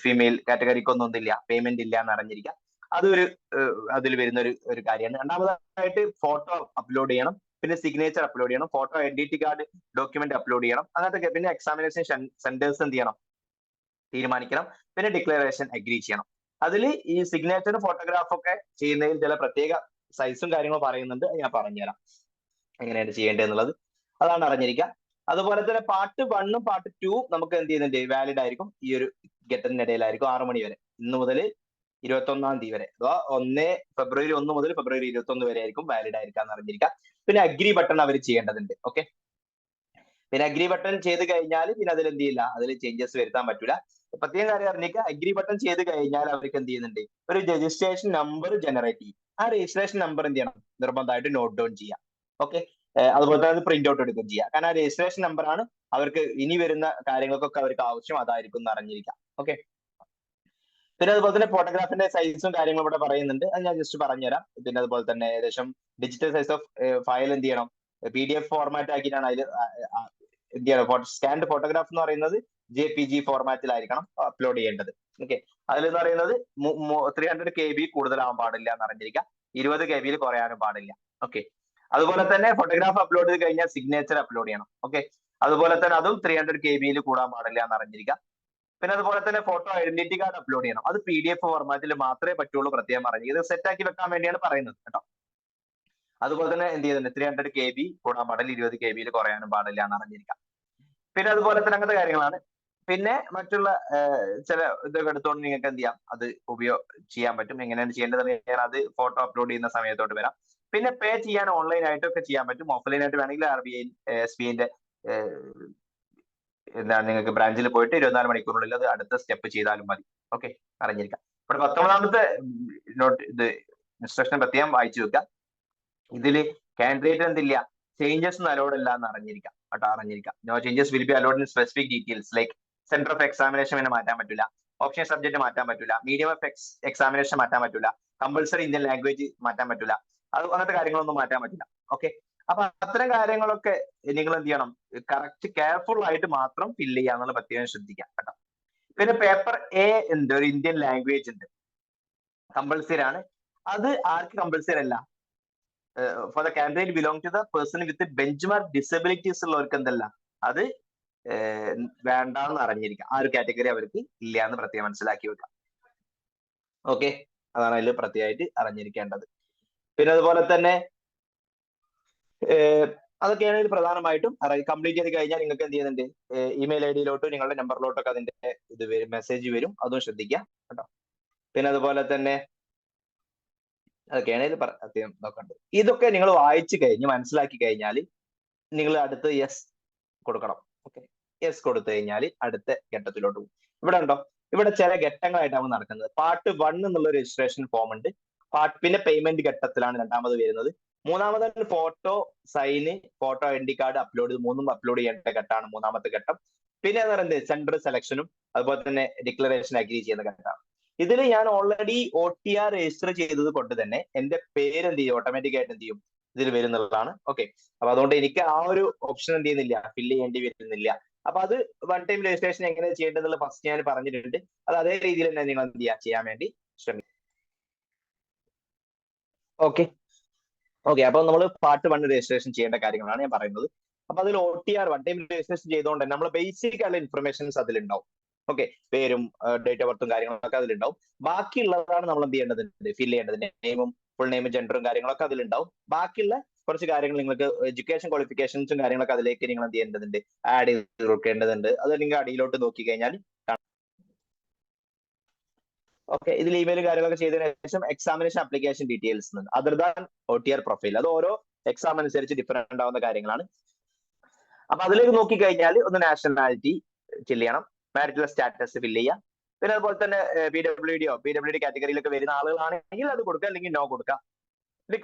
ഫീമെയിൽ കാറ്റഗറിക്കും ഒന്നില്ല, പേയ്മെന്റ് ഇല്ല എന്ന് അറിഞ്ഞിരിക്കാം. അതൊരു അതിൽ വരുന്ന ഒരു കാര്യമാണ്. രണ്ടാമതായിട്ട് ഫോട്ടോ അപ്ലോഡ് ചെയ്യണം, പിന്നെ സിഗ്നേച്ചർ അപ്ലോഡ് ചെയ്യണം, photo identity card document upload ചെയ്യണം. അങ്ങനത്തെ പിന്നെ എക്സാമിനേഷൻ സെന്റേഴ്സ് എന്ത് ചെയ്യണം, തീരുമാനിക്കണം. പിന്നെ ഡിക്ലറേഷൻ അഗ്രി ചെയ്യണം. അതിൽ ഈ സിഗ്നേച്ചറും ഫോട്ടോഗ്രാഫ് ഒക്കെ ചെയ്യുന്നതിൽ ചില പ്രത്യേക സൈസും കാര്യങ്ങളും പറയുന്നുണ്ട്. ഞാൻ പറഞ്ഞുതരാം എങ്ങനെയാണ് ചെയ്യേണ്ടത് എന്നുള്ളത്. അതാണ് അറിഞ്ഞിരിക്കുക. അതുപോലെ തന്നെ പാർട്ട് 1ഉം പാർട്ട് 2ഉം നമുക്ക് എന്ത് ചെയ്യുന്നുണ്ട്, വാലിഡ് ആയിരിക്കും. ഈ ഒരു ഘട്ടത്തിനിടയിലായിരിക്കും 6 മണി വരെ, ഇന്ന് മുതൽ 21-ാം തീയതി വരെ, അഥവാ ഫെബ്രുവരി 1 മുതൽ ഫെബ്രുവരി 21 വരെ ആയിരിക്കും വാലിഡ് ആയിരിക്കാന്ന് അറിഞ്ഞിരിക്കുക. പിന്നെ അഗ്രി ബട്ടൺ അവർ ചെയ്യേണ്ടതുണ്ട്. ഓക്കെ, പിന്നെ അഗ്രി ബട്ടൺ ചെയ്ത് കഴിഞ്ഞാൽ പിന്നെ അതിൽ എന്ത് ചെയ്യില്ല, അതിൽ ചേഞ്ചസ് വരുത്താൻ പറ്റൂല. പ്രത്യേകം കാര്യം അറിഞ്ഞിരിക്കുക, അഗ്രി ബട്ടൺ ചെയ്ത് കഴിഞ്ഞാൽ അവർക്ക് എന്ത് ചെയ്യുന്നുണ്ട്, ഒരു രജിസ്ട്രേഷൻ നമ്പർ ജനറേറ്റ് ചെയ്യും. ആ രജിസ്ട്രേഷൻ നമ്പർ എന്ത് ചെയ്യണം, നിർബന്ധമായിട്ട് നോട്ട് ഡൗൺ ചെയ്യാം. ഓക്കെ, അതുപോലെ തന്നെ പ്രിന്റ് ഔട്ട് എടുക്കുകയും ചെയ്യാം. കാരണം ആ രജിസ്ട്രേഷൻ നമ്പറാണ് അവർക്ക് ഇനി വരുന്ന കാര്യങ്ങൾക്കൊക്കെ അവർക്ക് ആവശ്യം, അതായിരിക്കും എന്ന് അറിഞ്ഞിരിക്കാം. ഓക്കെ, പിന്നെ അതുപോലെ തന്നെ ഫോട്ടോഗ്രാഫിന്റെ സൈസും കാര്യങ്ങളും ഇവിടെ പറയുന്നുണ്ട്. അത് ഞാൻ ജസ്റ്റ് പറഞ്ഞുതരാം. പിന്നെ അതുപോലെ തന്നെ ഏകദേശം ഡിജിറ്റൽ സൈസ് ഓഫ് ഫയൽ എന്ത് ചെയ്യണം, PDF ഫോർമാറ്റ് ആക്കിയിട്ടാണ് അതിൽ എന്ത് ചെയ്യണം, സ്കാൻഡ് ഫോട്ടോഗ്രാഫ് എന്ന് പറയുന്നത് JPG ഫോർമാറ്റിലായിരിക്കണം അപ്ലോഡ് ചെയ്യേണ്ടത്. ഓക്കെ, അതിലെന്ന് പറയുന്നത് 300 KB കൂടുതലാവാൻ പാടില്ല എന്ന് അറിഞ്ഞിരിക്കുക. 20 KB കുറയാനും പാടില്ല. ഓക്കെ, അതുപോലെ തന്നെ ഫോട്ടോഗ്രാഫ് അപ്ലോഡ് ചെയ്ത് കഴിഞ്ഞാൽ സിഗ്നേച്ചർ അപ്ലോഡ് ചെയ്യണം. ഓക്കെ, അതുപോലെ തന്നെ അതും 300 KB കൂടാൻ പാടില്ല എന്ന് അറിഞ്ഞിരിക്കുക. പിന്നെ അതുപോലെ തന്നെ ഫോട്ടോ ഐഡന്റിറ്റി കാർഡ് അപ്ലോഡ് ചെയ്യണം. അത് PDF ഫോർമാറ്റിൽ മാത്രമേ പറ്റുള്ളൂ, പ്രത്യേകം പറഞ്ഞു. ഇത് സെറ്റ് ആക്കി വെക്കാൻ വേണ്ടിയാണ് പറയുന്നത് കേട്ടോ. അതുപോലെ തന്നെ എന്ത് ചെയ്യുന്നുണ്ട്, 300 KB കൂടാൻ പാടില്ല, 20 KB കുറയാനും പാടില്ല എന്ന് അറിഞ്ഞിരിക്കാം. പിന്നെ അതുപോലെ തന്നെ അങ്ങനത്തെ കാര്യങ്ങളാണ്. പിന്നെ മറ്റുള്ള ചില ഇതൊക്കെ എടുത്തുകൊണ്ട് നിങ്ങൾക്ക് എന്ത് ചെയ്യാം, അത് ചെയ്യാൻ പറ്റും. എങ്ങനെയാണ് ചെയ്യേണ്ടത് ഞാൻ അത് ഫോട്ടോ അപ്ലോഡ് ചെയ്യുന്ന സമയത്തോട്ട് വരാം. പിന്നെ പേ ചെയ്യാൻ ഓൺലൈൻ ആയിട്ടൊക്കെ ചെയ്യാൻ പറ്റും. ഓഫ്ലൈൻ ആയിട്ട് വേണമെങ്കിൽ RBI SBIന്റെ എന്താണ് നിങ്ങൾക്ക് ബ്രാഞ്ചിൽ പോയിട്ട് 24 മണിക്കൂറിനുള്ളിൽ അത് അടുത്ത സ്റ്റെപ്പ് ചെയ്താലും മതി. ഓക്കെ, അറിഞ്ഞിരിക്കാം. ഇവിടെ 19ാമത്തെ ഇത് ഇൻസ്ട്രക്ഷൻ പ്രത്യേകം വായിച്ചു വെക്കുക. ഇതില് കാൻഡിഡേറ്റ് എന്തില്ല, ചേഞ്ചസ് ഒന്നും അലോഡ് അല്ല എന്ന് അറിഞ്ഞിരിക്കാം കേട്ടോ. അറിഞ്ഞിരിക്കാം, no changes will be allowed in specific details like centre of examination പിന്നെ മാറ്റാൻ പറ്റില്ല, ഓപ്ഷൻ സബ്ജക്ട് മാറ്റാൻ പറ്റില്ല, മീഡിയം ഓഫ് എക്സാമിനേഷൻ മാറ്റാൻ പറ്റില്ല, കമ്പൾസറി ഇന്ത്യൻ ലാംഗ്വേജ് മാറ്റാൻ പറ്റില്ല, അത് അങ്ങനത്തെ കാര്യങ്ങളൊന്നും മാറ്റാൻ പറ്റില്ല. ഓക്കെ, അപ്പൊ അത്തരം കാര്യങ്ങളൊക്കെ നിങ്ങൾ എന്ത് ചെയ്യണം, കറക്റ്റ് കെയർഫുൾ ആയിട്ട് മാത്രം ഫില്ല് ചെയ്യാന്നുള്ള പ്രത്യേകം ശ്രദ്ധിക്കാം കേട്ടോ. പിന്നെ പേപ്പർ A ഉണ്ട്, ഒരു ഇന്ത്യൻ ലാംഗ്വേജ് ഉണ്ട്, കമ്പൾസറി ആണ്. അത് ആർക്ക് കമ്പൾസറി അല്ല, for the candidate belong to the person with benchmark disabilities ഉള്ളവർക്ക് എന്തല്ല, അത് വേണ്ടാന്ന് അറിഞ്ഞിരിക്കാം. ആ ഒരു കാറ്റഗറി അവർക്ക് ഇല്ല എന്ന് പ്രത്യേകം മനസ്സിലാക്കി വെക്കാം. ഓക്കെ, അതാണ് അതിൽ പ്രത്യേകമായിട്ട് അറിഞ്ഞിരിക്കേണ്ടത്. പിന്നെ അതുപോലെ തന്നെ അതൊക്കെയാണ് ഇതിൽ പ്രധാനമായിട്ടും കംപ്ലീറ്റ് ചെയ്ത് കഴിഞ്ഞാൽ നിങ്ങൾക്ക് എന്ത് ചെയ്യുന്നുണ്ട്, ഇമെയിൽ ID-ലോട്ടോ നിങ്ങളുടെ നമ്പറിലോട്ടൊക്കെ അതിന്റെ ഇത് മെസ്സേജ് വരും. അതും ശ്രദ്ധിക്കുക കേട്ടോ. പിന്നെ അതുപോലെ തന്നെ അതൊക്കെയാണ് ഇതിൽ അത്യാവശ്യം നോക്കേണ്ടത്. ഇതൊക്കെ നിങ്ങൾ വായിച്ചു കഴിഞ്ഞ് മനസ്സിലാക്കി കഴിഞ്ഞാൽ നിങ്ങൾ അടുത്ത് യെസ് കൊടുക്കണം. ഓക്കെ, യെസ് കൊടുത്തു കഴിഞ്ഞാൽ അടുത്ത ഘട്ടത്തിലോട്ട് പോകും. ഇവിടെ ഉണ്ടോ, ഇവിടെ ചില ഘട്ടങ്ങളായിട്ടാണ് നടക്കുന്നത്. പാർട്ട് 1 എന്നുള്ള രജിസ്ട്രേഷൻ ഫോം ഉണ്ട്. പിന്നെ പേയ്മെന്റ് ഘട്ടത്തിലാണ് രണ്ടാമത് വരുന്നത്. മൂന്നാമത് photo sign, photo identity card upload, മൂന്നും അപ്ലോഡ് ചെയ്യേണ്ട ഘട്ടമാണ് മൂന്നാമത്തെ ഘട്ടം. പിന്നെ എന്ന് പറയുന്നത് സെന്റർ സെലക്ഷനും അതുപോലെ തന്നെ ഡിക്ലറേഷൻ അഗ്രി ചെയ്യുന്ന ഘട്ടമാണ്. ഇതിൽ ഞാൻ ഓൾറെഡി OTR രജിസ്റ്റർ ചെയ്തത് കൊണ്ട് തന്നെ എന്റെ പേര് എന്ത് ചെയ്യും, ഓട്ടോമാറ്റിക് ആയിട്ട് എന്ത് ചെയ്യും, ഇതിൽ വരുന്നതാണ്. ഓക്കെ, അപ്പൊ അതുകൊണ്ട് എനിക്ക് ആ ഒരു ഓപ്ഷൻ എന്ത് ചെയ്യുന്നില്ല, ഫില്ല് ചെയ്യേണ്ടി വരുന്നില്ല. അപ്പൊ അത് വൺ ടൈം രജിസ്ട്രേഷൻ എങ്ങനെ ചെയ്യേണ്ടതെന്നുള്ള ഫസ്റ്റ് ഞാൻ പറഞ്ഞിട്ടുണ്ട്. അത് അതേ രീതിയിൽ തന്നെ നിങ്ങൾ എന്ത് ചെയ്യുക, ചെയ്യാൻ വേണ്ടി ശ്രമിക്കുക. ഓക്കെ, അപ്പൊ നമ്മൾ പാർട്ട് 1 രജിസ്ട്രേഷൻ ചെയ്യേണ്ട കാര്യങ്ങളാണ് ഞാൻ പറയുന്നത്. അപ്പൊ അതിൽ OTR വൺ ടൈം രജിസ്ട്രേഷൻ ചെയ്തുകൊണ്ട് തന്നെ നമ്മൾ ബേസിക് ആയിട്ടുള്ള ഇൻഫർമേഷൻസ് അതിലുണ്ടാവും. ഓക്കെ, പേരും ഡേറ്റ് ഓഫ് ബർത്തും കാര്യങ്ങളൊക്കെ അതിലുണ്ടാവും. ബാക്കിയുള്ളതാണ് നമ്മൾ എന്ത് ചെയ്യേണ്ടത്, ഫില്ല് ചെയ്യേണ്ടത്. നെയിമും ഫുൾ നെയിമും ജെൻഡറും കാര്യങ്ങളൊക്കെ അതിലുണ്ടാവും. ബാക്കിയുള്ള കുറച്ച് കാര്യങ്ങൾ നിങ്ങൾക്ക് എഡ്യൂക്കേഷൻ ക്വാളിഫിക്കേഷൻസും കാര്യങ്ങളൊക്കെ അതിലേക്ക് നിങ്ങൾ എന്ത് ചെയ്യേണ്ടതുണ്ട്, ആഡ് ചെയ്ത് കൊടുക്കേണ്ടതുണ്ട്. അത് നിങ്ങൾ അടിയിലോട്ട് നോക്കി കഴിഞ്ഞാൽ ഓക്കെ, ഇതിൽ ഇമെയിലും കാര്യങ്ങളൊക്കെ ചെയ്തതിനു ശേഷം examination application details other than OTR profile, അത് ഓരോ എക്സാം അനുസരിച്ച് ഡിഫറെന്റ് ആവുന്ന കാര്യങ്ങളാണ്. അപ്പൊ അതിലേക്ക് നോക്കിക്കഴിഞ്ഞാൽ ഒന്ന് നാഷണാലിറ്റി ഫില്ല് ചെയ്യണം, മാരിറ്റൽ സ്റ്റാറ്റസ് ഫില്ല് ചെയ്യാം, പിന്നെ അതുപോലെ തന്നെ PWD കാറ്റഗറിയിലൊക്കെ വരുന്ന ആളുകളാണെങ്കിൽ അത് കൊടുക്കുക, അല്ലെങ്കിൽ നോ കൊടുക്കുക. പിന്നെ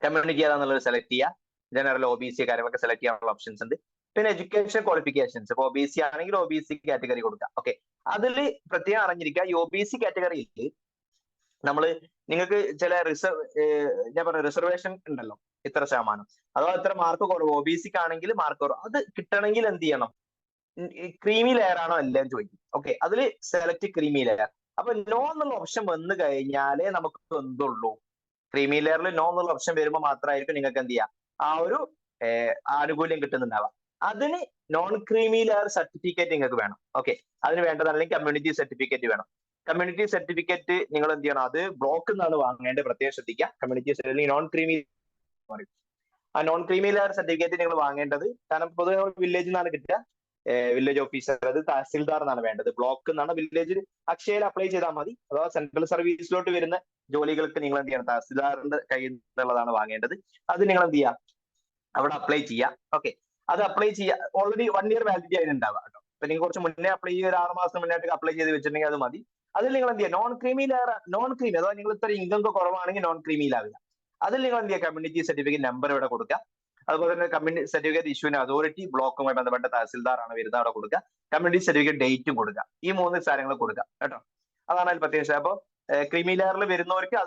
കമ്മ്യൂണിറ്റി ഏതാണെന്നുള്ളത് സെലക്ട് ചെയ്യുക. ജനറൽ OBC കാര്യങ്ങളൊക്കെ സെലക്ട് ചെയ്യാനുള്ള ഓപ്ഷൻസ് ഉണ്ട്. പിന്നെ എഡ്യൂക്കേഷൻ ക്വാളിഫിക്കേഷൻസ്, ഇപ്പൊ OBC ആണെങ്കിൽ OBC കാറ്റഗറി കൊടുക്കുക. ഓക്കെ, അതിൽ പ്രത്യേകം അറിഞ്ഞിരിക്കുക, ഈ OBC കാറ്റഗറിയിൽ നിങ്ങൾക്ക് ചില ഞാൻ പറഞ്ഞ റിസർവേഷൻ ഉണ്ടല്ലോ, ഇത്ര ശതമാനം അഥവാ ഇത്ര മാർക്ക് കുറവ്, OBCക്ക് ആണെങ്കിൽ മാർക്ക് കുറവ്, അത് കിട്ടണമെങ്കിൽ എന്ത് ചെയ്യണം, ക്രീമി ലെയർ ആണോ എല്ലാം ചോദിക്കും. ഓക്കെ, അതിൽ സെലക്ട് ക്രീമി ലെയർ. അപ്പൊ നോ എന്നുള്ള ഓപ്ഷൻ വന്നു കഴിഞ്ഞാലേ നമുക്ക് എന്തുള്ളൂ, ക്രീമി ലെയറിൽ നോ എന്നുള്ള ഓപ്ഷൻ വരുമ്പോൾ മാത്രമായിരിക്കും നിങ്ങൾക്ക് എന്ത് ചെയ്യാം, ആ ഒരു ആനുകൂല്യം കിട്ടുന്നുണ്ടാവാം. അതിന് നോൺ ക്രീമി ലെയർ സർട്ടിഫിക്കറ്റ് നിങ്ങൾക്ക് വേണം. ഓക്കെ, അതിന് വേണ്ടത് അല്ലെങ്കിൽ കമ്മ്യൂണിറ്റി സർട്ടിഫിക്കറ്റ് വേണം. കമ്മ്യൂണിറ്റി സർട്ടിഫിക്കറ്റ് നിങ്ങൾ എന്ത് ചെയ്യണം, അത് ബ്ലോക്ക് നിന്നാണ് വാങ്ങേണ്ടത്, പ്രത്യേകം ശ്രദ്ധിക്കുക. കമ്മ്യൂണിറ്റി നോൺ ക്രീമി പറയും, ആ നോൺ ക്രീമി ലെയർ സർട്ടിഫിക്കറ്റ് നിങ്ങൾ വാങ്ങേണ്ടത്, കാരണം പൊതുവെ വില്ലേജിൽ നിന്നാണ് കിട്ടുക, വില്ലേജ് ഓഫീസർ, അത് തഹസിൽദാർ എന്നാണ് വേണ്ടത്. ബ്ലോക്ക് എന്നാണ് വില്ലേജിൽ അക്ഷയയിൽ അപ്ലൈ ചെയ്താൽ മതി. അഥവാ സെൻട്രൽ സർവീസിലോട്ട് വരുന്ന ജോലികൾക്ക് നിങ്ങൾ എന്ത് ചെയ്യണം, തഹസിൽദാറിന്റെ കയ്യിൽ നിന്നുള്ളതാണ് വാങ്ങേണ്ടത്. അത് നിങ്ങൾ എന്ത് ചെയ്യുക, അവിടെ അപ്ലൈ ചെയ്യുക. ഓക്കെ, അത് അപ്ലൈ ചെയ്യുക. ഓൾറെഡി 1 ഇയർ വാലിഡിറ്റി അതിനുണ്ടാവുക കേട്ടോ. അപ്പൊ നിങ്ങൾ കുറച്ച് മുന്നേ അപ്ലൈ ചെയ്യുക, ഒരു 6 മാസം മുന്നേ അപ്ലൈ ചെയ്ത് വെച്ചിട്ടുണ്ടെങ്കിൽ അത് മതി. അതിൽ നിങ്ങൾ എന്ത് ചെയ്യുക, നോൺ ക്രീമി അഥവാ നിങ്ങൾ ഇത്ര ഇൻകം കുറവാണെങ്കിൽ നോൺ ക്രീമിയിലാവില്ല. അതിൽ നിങ്ങൾ എന്ത് ചെയ്യുക, കമ്മ്യൂണിറ്റി സർട്ടിഫിക്കറ്റ് നമ്പർ ഇവിടെ കൊടുക്കുക. അതുപോലെ തന്നെ കമ്മ്യൂണിറ്റി സർട്ടിഫിക്കറ്റ് ഇഷ്യൂവിന് അതോറിറ്റി ബ്ലോക്കുമായി ബന്ധപ്പെട്ട തഹസിൽദാറാണ് വരുന്നത്, അവിടെ കൊടുക്കുക. കമ്മ്യൂണിറ്റി സർട്ടിഫിക്കറ്റ് ഡേറ്റും കൊടുക്കുക. ഈ 3 കാര്യങ്ങൾ കൊടുക്കുക കേട്ടോ. അതാണ് അതിൽ പ്രത്യേകിച്ച്. അപ്പൊ ക്രീമി ലെയറിൽ വരുന്നവർക്ക്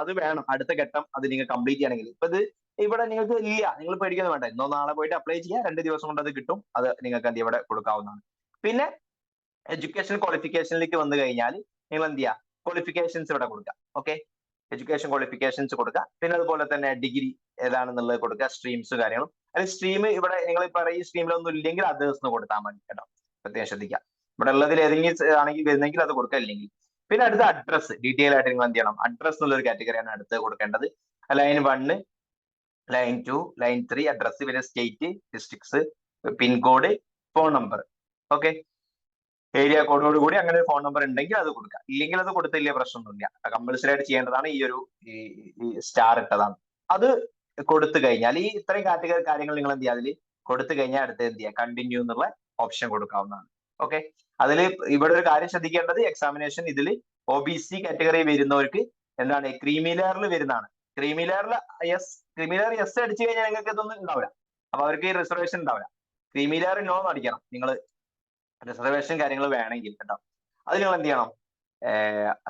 അത് വേണം, അടുത്ത ഘട്ടം അത് നിങ്ങൾ കംപ്ലീറ്റ് ചെയ്യണമെങ്കിൽ. ഇപ്പൊ ഇത് ഇവിടെ നിങ്ങൾക്ക് ഇല്ല, നിങ്ങൾ പേടിക്കുന്നത് വേണ്ട, ഇന്നോ നാളെ പോയിട്ട് അപ്ലൈ ചെയ്യുക, 2 ദിവസം കൊണ്ട് അത് കിട്ടും. അത് നിങ്ങൾക്ക് എന്ത് ഇവിടെ കൊടുക്കാവുന്നതാണ്. പിന്നെ എഡ്യൂക്കേഷൻ ക്വാളിഫിക്കേഷനിലേക്ക് വന്നു കഴിഞ്ഞാൽ നിങ്ങൾ എന്ത് ചെയ്യുക, ക്വാളിഫിക്കേഷൻസ് ഇവിടെ കൊടുക്കുക. ഓക്കെ, എഡ്യൂക്കേഷൻ ക്വാളിഫിക്കേഷൻസ് കൊടുക്കുക. പിന്നെ അതുപോലെ തന്നെ ഡിഗ്രി ഏതാണെന്നുള്ളത് കൊടുക്കുക, സ്ട്രീംസ് കാര്യങ്ങളും. അതിൽ സ്ട്രീം ഇവിടെ നിങ്ങൾ ഈ സ്ട്രീമിലൊന്നും ഇല്ലെങ്കിൽ അതേഴ്സ് കൊടുത്താൽ മതി കേട്ടോ, പ്രത്യേകം ശ്രദ്ധിക്കുക. ഇവിടെ ഉള്ളതിൽ ഏതെങ്കിലും ആണെങ്കിൽ വരുന്നെങ്കിൽ അത് കൊടുക്കുക, ഇല്ലെങ്കിൽ പിന്നെ അടുത്ത അഡ്രസ് ഡീറ്റെയിൽ ആയിട്ട് നിങ്ങൾ എന്ത് ചെയ്യണം, അഡ്രസ് എന്നുള്ളൊരു കാറ്റഗറിയാണ് അടുത്ത് കൊടുക്കേണ്ടത്. ലൈൻ 1, ലൈൻ 2, ലൈൻ 3 അഡ്രസ്, പിന്നെ state, districts, pin code, phone number. Okay, area കോഡോട് കൂടി അങ്ങനെ ഒരു ഫോൺ നമ്പർ ഉണ്ടെങ്കിൽ അത് കൊടുക്കുക, ഇല്ലെങ്കിൽ അത് കൊടുത്തില്ല പ്രശ്നമൊന്നുമില്ല. കമ്പൽസറി ആയിട്ട് ചെയ്യേണ്ടതാണ്, ഈ സ്റ്റാർ ഇട്ടതാണ്. അത് കൊടുത്തു കഴിഞ്ഞാൽ ഈ ഇത്രയും കാറ്റഗറി കാര്യങ്ങൾ നിങ്ങൾ എന്ത് ചെയ്യുക, അതിൽ കൊടുത്തു കഴിഞ്ഞാൽ അടുത്ത് എന്ത് ചെയ്യുക, കണ്ടിന്യൂ എന്നുള്ള ഓപ്ഷൻ കൊടുക്കാവുന്നതാണ്. ഓക്കെ, അതിൽ ഇവിടെ ഒരു കാര്യം ശ്രദ്ധിക്കേണ്ടത്, എക്സാമിനേഷൻ ഇതിൽ OBC കാറ്റഗറി വരുന്നവർക്ക് എന്താണ്, ക്രീമി ലെയറിൽ വരുന്നതാണ്. ക്രീമി ലെയർ യെസ് അടിച്ചു കഴിഞ്ഞാൽ നിങ്ങൾക്ക് ഇതൊന്നും ഉണ്ടാവില്ല, അപ്പൊ അവർക്ക് ഈ റിസർവേഷൻ ഉണ്ടാവില്ല. ക്രീമി ലെയർ നോ അടിക്കണം നിങ്ങൾ, റിസർവേഷൻ കാര്യങ്ങൾ വേണമെങ്കിൽ കേട്ടോ. അത് നിങ്ങൾ എന്ത് ചെയ്യണം,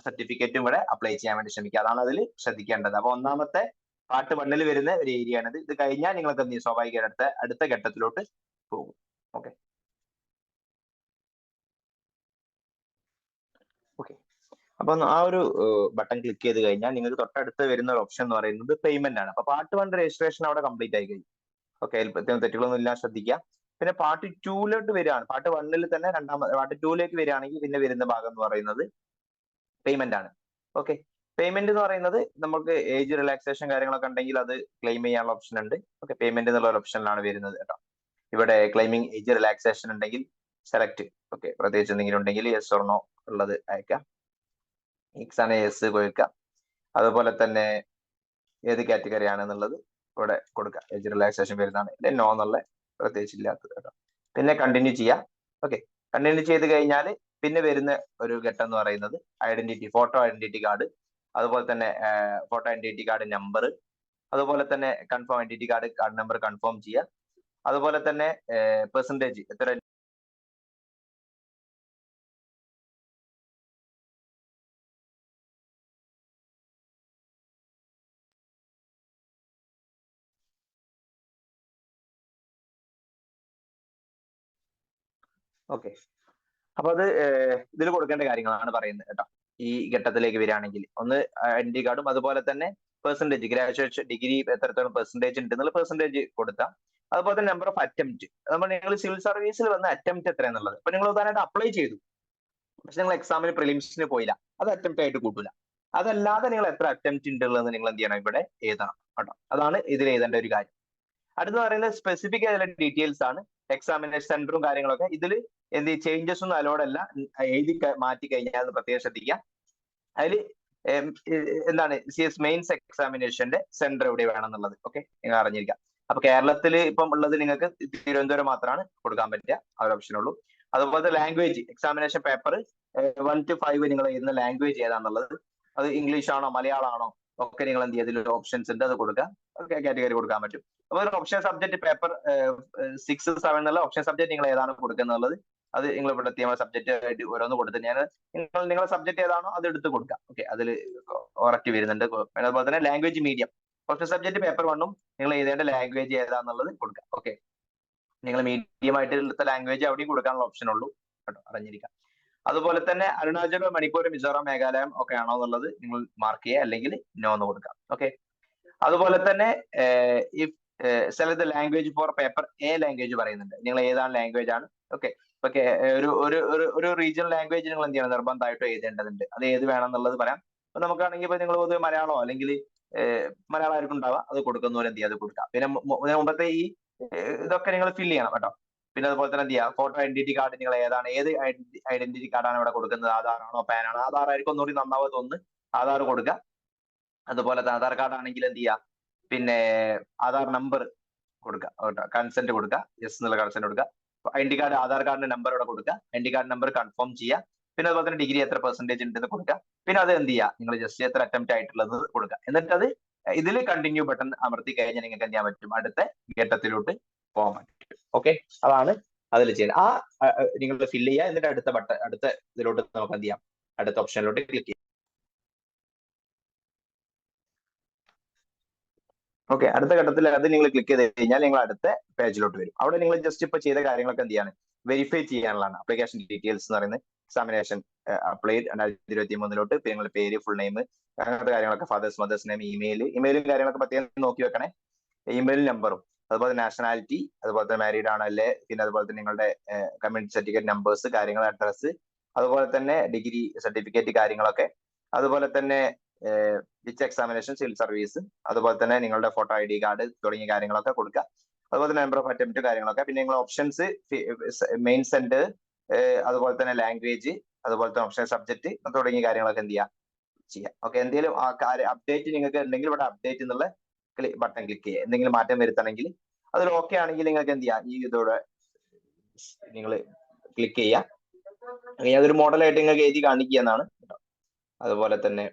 സർട്ടിഫിക്കറ്റും ഇവിടെ അപ്ലൈ ചെയ്യാൻ വേണ്ടി ശ്രമിക്കുക. അതാണ് അതിൽ ശ്രദ്ധിക്കേണ്ടത്. അപ്പൊ ഒന്നാമത്തെ പാർട്ട് 1 വരുന്ന ഒരു ഏരിയ ആണിത്. ഇത് കഴിഞ്ഞാൽ നിങ്ങൾക്ക് എന്ത് ചെയ്യും, സ്വാഭാവികമായിട്ട് അടുത്ത ഘട്ടത്തിലോട്ട് പോകും. ഓക്കെ, അപ്പൊ ആ ഒരു ബട്ടൺ ക്ലിക്ക് ചെയ്ത് കഴിഞ്ഞാൽ നിങ്ങൾക്ക് തൊട്ടടുത്ത് വരുന്ന ഒരു ഓപ്ഷൻ എന്ന് പറയുന്നത് പേയ്മെന്റ് ആണ്. അപ്പൊ പാർട്ട് 1 രജിസ്ട്രേഷൻ അവിടെ കംപ്ലീറ്റ് ആയി കഴിഞ്ഞു. ഓക്കെ, അതിൽ പ്രത്യേകം തെറ്റുകളൊന്നും ഇല്ല, ശ്രദ്ധിക്കുക. പിന്നെ പാർട്ട് 2 വരികയാണ്. പാർട്ട് 1 തന്നെ പാർട്ട് 2 വരികയാണെങ്കിൽ പിന്നെ വരുന്ന ഭാഗം എന്ന് പറയുന്നത് പേയ്മെന്റ് ആണ്. ഓക്കെ, പേയ്മെന്റ് എന്ന് പറയുന്നത് നമുക്ക് ഏജ് റിലാക്സേഷൻ കാര്യങ്ങളൊക്കെ ഉണ്ടെങ്കിൽ അത് ക്ലെയിം ചെയ്യാനുള്ള ഓപ്ഷൻ ഉണ്ട്. ഓക്കെ, പേയ്മെന്റ് എന്നുള്ള ഒരു ഓപ്ഷനിലാണ് വരുന്നത് കേട്ടോ. ഇവിടെ ക്ലെയിമിംഗ് ഏജ് റിലാക്സേഷൻ ഉണ്ടെങ്കിൽ സെലക്ട്. ഓക്കെ, പ്രത്യേകിച്ച് എന്തെങ്കിലും ഉണ്ടെങ്കിൽ യെസ് ഓർ നോ ഉള്ളത് അയക്കാം. ആണ് യെസ് കൊടുക്കുക. അതുപോലെ തന്നെ ഏത് കാറ്റഗറി ആണെന്നുള്ളത് ഇവിടെ കൊടുക്കുക. ഏജ് റിലാക്സേഷൻ വരുന്നതാണ്, നോ എന്നുള്ള പ്രത്യേകിച്ച് ഇല്ലാത്തത് കേട്ടോ. പിന്നെ കണ്ടിന്യൂ ചെയ്യാം. ഓക്കെ, കണ്ടിന്യൂ ചെയ്ത് കഴിഞ്ഞാൽ പിന്നെ വരുന്ന ഒരു ഘട്ടം എന്ന് പറയുന്നത് ഫോട്ടോ ഐഡന്റിറ്റി കാർഡ്, അതുപോലെ തന്നെ ഫോട്ടോ ഐഡന്റിറ്റി കാർഡ് നമ്പർ, അതുപോലെ തന്നെ confirm identity card number confirm ചെയ്യുക. അതുപോലെ തന്നെ പെർസെന്റേജ് എത്ര. ഓക്കെ, അപ്പൊ അത് ഇതിൽ കൊടുക്കേണ്ട കാര്യങ്ങളാണ് പറയുന്നത് കേട്ടോ. ഈ ഘട്ടത്തിലേക്ക് വരികയാണെങ്കിൽ ഒന്ന് ഐഡന്റിറ്റി കാർഡും അതുപോലെ തന്നെ പെർസെന്റേജ്, ഗ്രാജുവേഷൻ ഡിഗ്രി എത്രത്തോളം പെർസെന്റേജ് ഉണ്ട് എന്നുള്ള പെർസെന്റേജ് കൊടുത്താൽ, അതുപോലെ തന്നെ നമ്പർ ഓഫ് അറ്റംപ്റ്റ്. നമ്മൾ നിങ്ങൾ സിവിൽ സർവീസിൽ വന്ന അറ്റംപ്റ്റ് എത്ര എന്നുള്ളത്. അപ്പൊ നിങ്ങൾ ഉദാഹരണമായിട്ട് അപ്ലൈ ചെയ്തു, പക്ഷെ നിങ്ങൾ എക്സാമിന് പ്രിലിംസിന് പോയില്ല, അത് അറ്റംപ്റ്റ് ആയിട്ട് കൂട്ടൂല. അതല്ലാതെ നിങ്ങൾ എത്ര അറ്റംപ്റ്റ് ഉണ്ടെന്ന് നിങ്ങൾ എന്ത് ചെയ്യണം, ഇവിടെ എഴുതണം കേട്ടോ. അതാണ് ഇതിൽ എഴുതേണ്ട ഒരു കാര്യം. അടുത്ത പറയുന്നത് സ്പെസിഫിക് ആയിട്ടുള്ള ഡീറ്റെയിൽസ് ആണ്. എക്സാമിനേഷൻ സെന്ററും കാര്യങ്ങളൊക്കെ ഇതിൽ എന്ത് ചേഞ്ചസ് ഒന്നും അലോഡ് അല്ല, എഴുതി മാറ്റി കഴിഞ്ഞാൽ പ്രത്യേകം ശ്രദ്ധിക്കുക. അതിൽ എന്താണ് മെയിൻസ് എക്സാമിനേഷന്റെ സെന്റർ എവിടെ വേണം എന്നുള്ളത് ഓക്കെ നിങ്ങൾ അറിഞ്ഞിരിക്കുക. അപ്പൊ കേരളത്തിൽ ഇപ്പം ഉള്ളത് നിങ്ങൾക്ക് തിരുവനന്തപുരം മാത്രമാണ് കൊടുക്കാൻ പറ്റുക, ആ ഒരു ഓപ്ഷൻ ഉള്ളൂ. അതുപോലെ ലാംഗ്വേജ് എക്സാമിനേഷൻ പേപ്പർ 1 to 5 നിങ്ങൾ എഴുതുന്ന ലാംഗ്വേജ് ഏതാണെന്നുള്ളത്, അത് ഇംഗ്ലീഷ് ആണോ മലയാളം ആണോ ഒക്കെ നിങ്ങൾ എന്ത് ചെയ്യുക, ഇതിൽ ഓപ്ഷൻസ് ഉണ്ട്, അത് കൊടുക്കുക. ഓക്കെ, കാറ്റഗറി കൊടുക്കാൻ പറ്റും. അപ്പൊ ഒരു ഓപ്ഷൻ സബ്ജക്ട് പേപ്പർ 6, 7 എന്നുള്ള ഓപ്ഷൻ സബ്ജക്ട് നിങ്ങൾ ഏതാണ് കൊടുക്കുന്നത്, അത് നിങ്ങൾ ഇവിടെ എത്തിയ സബ്ജക്ട് ആയിട്ട് ഓരോന്ന് കൊടുത്ത് ഞാൻ നിങ്ങളുടെ സബ്ജക്ട് ഏതാണോ അത് എടുത്ത് കൊടുക്കുക. ഓക്കെ, അതിൽ ഉറക്കി വരുന്നുണ്ട്. അതുപോലെ തന്നെ language medium option subject paper 1 നിങ്ങൾ എഴുതേണ്ട ലാംഗ്വേജ് ഏതാന്നുള്ളത് കൊടുക്കുക. ഓക്കെ, നിങ്ങൾ മീഡിയം ആയിട്ട് എടുത്ത ലാംഗ്വേജ് അവിടെയും കൊടുക്കാനുള്ള ഓപ്ഷൻ ഉള്ളൂ കേട്ടോ, അറിഞ്ഞിരിക്കാം. അതുപോലെ തന്നെ അരുണാചൽ, മണിപ്പൂർ, മിസോറാം, മേഘാലയം ഒക്കെ ആണോ എന്നുള്ളത് നിങ്ങൾ മാർക്ക് ചെയ്യുക, അല്ലെങ്കിൽ നോ എന്ന് കൊടുക്കാം. ഓക്കെ, അതുപോലെ തന്നെ if select language four paper A language പറയുന്നുണ്ട്, നിങ്ങൾ ഏതാണ് ലാംഗ്വേജ് ആണ്. ഓക്കെ, ഓക്കെ, ഒരു റീജിയണൽ ലാംഗ്വേജ് നിങ്ങൾ എന്ത് ചെയ്യണം, നിർബന്ധമായിട്ടും എഴുതേണ്ടതുണ്ട്. അത് ഏത് വേണം എന്നുള്ളത് പറയാം. അപ്പൊ നമുക്കാണെങ്കിൽ ഇപ്പൊ നിങ്ങൾ പൊതുവെ മലയാളമോ അല്ലെങ്കിൽ മലയാളം ആയിരിക്കും ഉണ്ടാവുക, അത് കൊടുക്കുന്നവരെ എന്ത് ചെയ്യുക, അത് കൊടുക്കാം. പിന്നെ മുമ്പത്തെ ഈ ഇതൊക്കെ നിങ്ങൾ ഫില്ല് ചെയ്യണം കേട്ടോ. പിന്നെ അതുപോലെ തന്നെ എന്ത് ചെയ്യുക, ഫോട്ടോ ഐഡന്റിറ്റി കാർഡ് നിങ്ങൾ ഏതാണ്, ഏത് ഐഡന്റിറ്റി കാർഡാണ് ഇവിടെ കൊടുക്കുന്നത്, ആധാർ ആണോ പാൻ ആണോ, ആധാർ ആയിരിക്കും ഒന്നുകൂടി നന്നാവുക തോന്നുന്നു, ആധാർ കൊടുക്കുക. അതുപോലെ തന്നെ ആധാർ കാർഡ് ആണെങ്കിൽ എന്ത് ചെയ്യുക, പിന്നെ ആധാർ നമ്പർ കൊടുക്കുക കേട്ടോ, കൺസെന്റ് കൊടുക്കുക, യെസ് എന്നുള്ള കൺസെന്റ് കൊടുക്കുക. ഐ ഡി കാർഡ്, ആധാർ കാർഡിന്റെ നമ്പർ ഇവിടെ കൊടുക്കുക, I D card number confirm ചെയ്യുക. പിന്നെ അതുപോലെ തന്നെ ഡിഗ്രി എത്ര പെർസെന്റേജ് ഉണ്ടെന്ന് കൊടുക്കുക. പിന്നെ അത് എന്ത് ചെയ്യുക, നിങ്ങൾ ജസ്റ്റ് എത്ര അറ്റംപ്റ്റ് ആയിട്ടുള്ളത് കൊടുക്കുക. എന്നിട്ട് അത് ഇതിൽ കണ്ടിന്യൂ ബട്ടൺ അമർത്തി കഴിഞ്ഞാൽ നിങ്ങൾക്ക് എന്ത് ചെയ്യാൻ പറ്റും, അടുത്ത ഘട്ടത്തിലോട്ട് പോകാൻ പറ്റും. ഓക്കെ, അതാണ് അതിൽ ചെയ്യുന്നത്. നിങ്ങൾ ഫില്ല് ചെയ്യുക, എന്നിട്ട് അടുത്ത ഇതിലോട്ട് നമുക്ക് എന്ത് ചെയ്യാം, അടുത്ത ഓപ്ഷനിലോട്ട് ക്ലിക്ക് ചെയ്യാം. ഓക്കെ, അടുത്ത ഘട്ടത്തിൽ അത് നിങ്ങൾ ക്ലിക്ക് ചെയ്ത് കഴിഞ്ഞാൽ നിങ്ങൾ അടുത്ത പേജിലോട്ട് വരും. അവിടെ നിങ്ങൾ ജസ്റ്റ് ഇപ്പൊ ചെയ്ത കാര്യങ്ങളൊക്കെ എന്ത് ചെയ്യാണ്, വെരിഫൈ ചെയ്യാനുള്ളതാണ്. ആപ്ലിക്കേഷൻ ഡീറ്റെയിൽസ് എന്ന് പറയുന്നത് എക്സാമിനേഷൻ അപ്ലൈഡ് 2023 പിന്നെ നിങ്ങളുടെ പേര്, ഫുൾ നെയിം, അങ്ങനത്തെ കാര്യങ്ങളൊക്കെ, ഫാദേഴ്സ് മദേഴ്സ് നെയിം, ഇമെയിലും കാര്യങ്ങളൊക്കെ പ്രത്യേകം നോക്കി വെക്കണേ. ഇമെയിൽ നമ്പറും, അതുപോലെ നാഷണാലിറ്റി, അതുപോലെ തന്നെ മാരീഡ് ആണല്ലേ, പിന്നെ അതുപോലെ തന്നെ നിങ്ങളുടെ കമ്മ്യൂണിറ്റി സർട്ടിഫിക്കറ്റ് നമ്പേഴ്സ്, കാര്യങ്ങൾ, അഡ്രസ്സ്, അതുപോലെ തന്നെ ഡിഗ്രി സർട്ടിഫിക്കറ്റ് കാര്യങ്ങളൊക്കെ, അതുപോലെ തന്നെ വിച്ച് എക്സാമിനേഷൻ, സിവിൽ സർവീസ്, അതുപോലെ തന്നെ നിങ്ങളുടെ ഫോട്ടോ ഐ ഡി കാർഡ് തുടങ്ങിയ കാര്യങ്ങളൊക്കെ കൊടുക്കുക. അതുപോലെ തന്നെ നമ്പർ ഓഫ് അറ്റംപ്റ്റ് കാര്യങ്ങളൊക്കെ, പിന്നെ നിങ്ങൾ ഓപ്ഷൻസ് മെയിൻ സെന്റർ, അതുപോലെ തന്നെ ലാംഗ്വേജ്, അതുപോലെ തന്നെ ഓപ്ഷൻ സബ്ജക്ട് തുടങ്ങിയ കാര്യങ്ങളൊക്കെ എന്ത് ചെയ്യാം. ഓക്കെ, എന്തെങ്കിലും അപ്ഡേറ്റ് നിങ്ങൾക്ക് ഉണ്ടെങ്കിൽ ഇവിടെ അപ്ഡേറ്റ് എന്നുള്ള ബട്ടൺ ക്ലിക്ക് ചെയ്യുക. എന്തെങ്കിലും മാറ്റം വരുത്തണമെങ്കിൽ അതിൽ ഓക്കെ ആണെങ്കിൽ നിങ്ങൾക്ക് എന്ത് ചെയ്യാം, ഈ ഇതോടെ നിങ്ങൾ ക്ലിക്ക് ചെയ്യാം. അതൊരു മോഡലായിട്ട് നിങ്ങൾക്ക് എഴുതി കാണിക്കുക എന്നാണ്. അതുപോലെ തന്നെ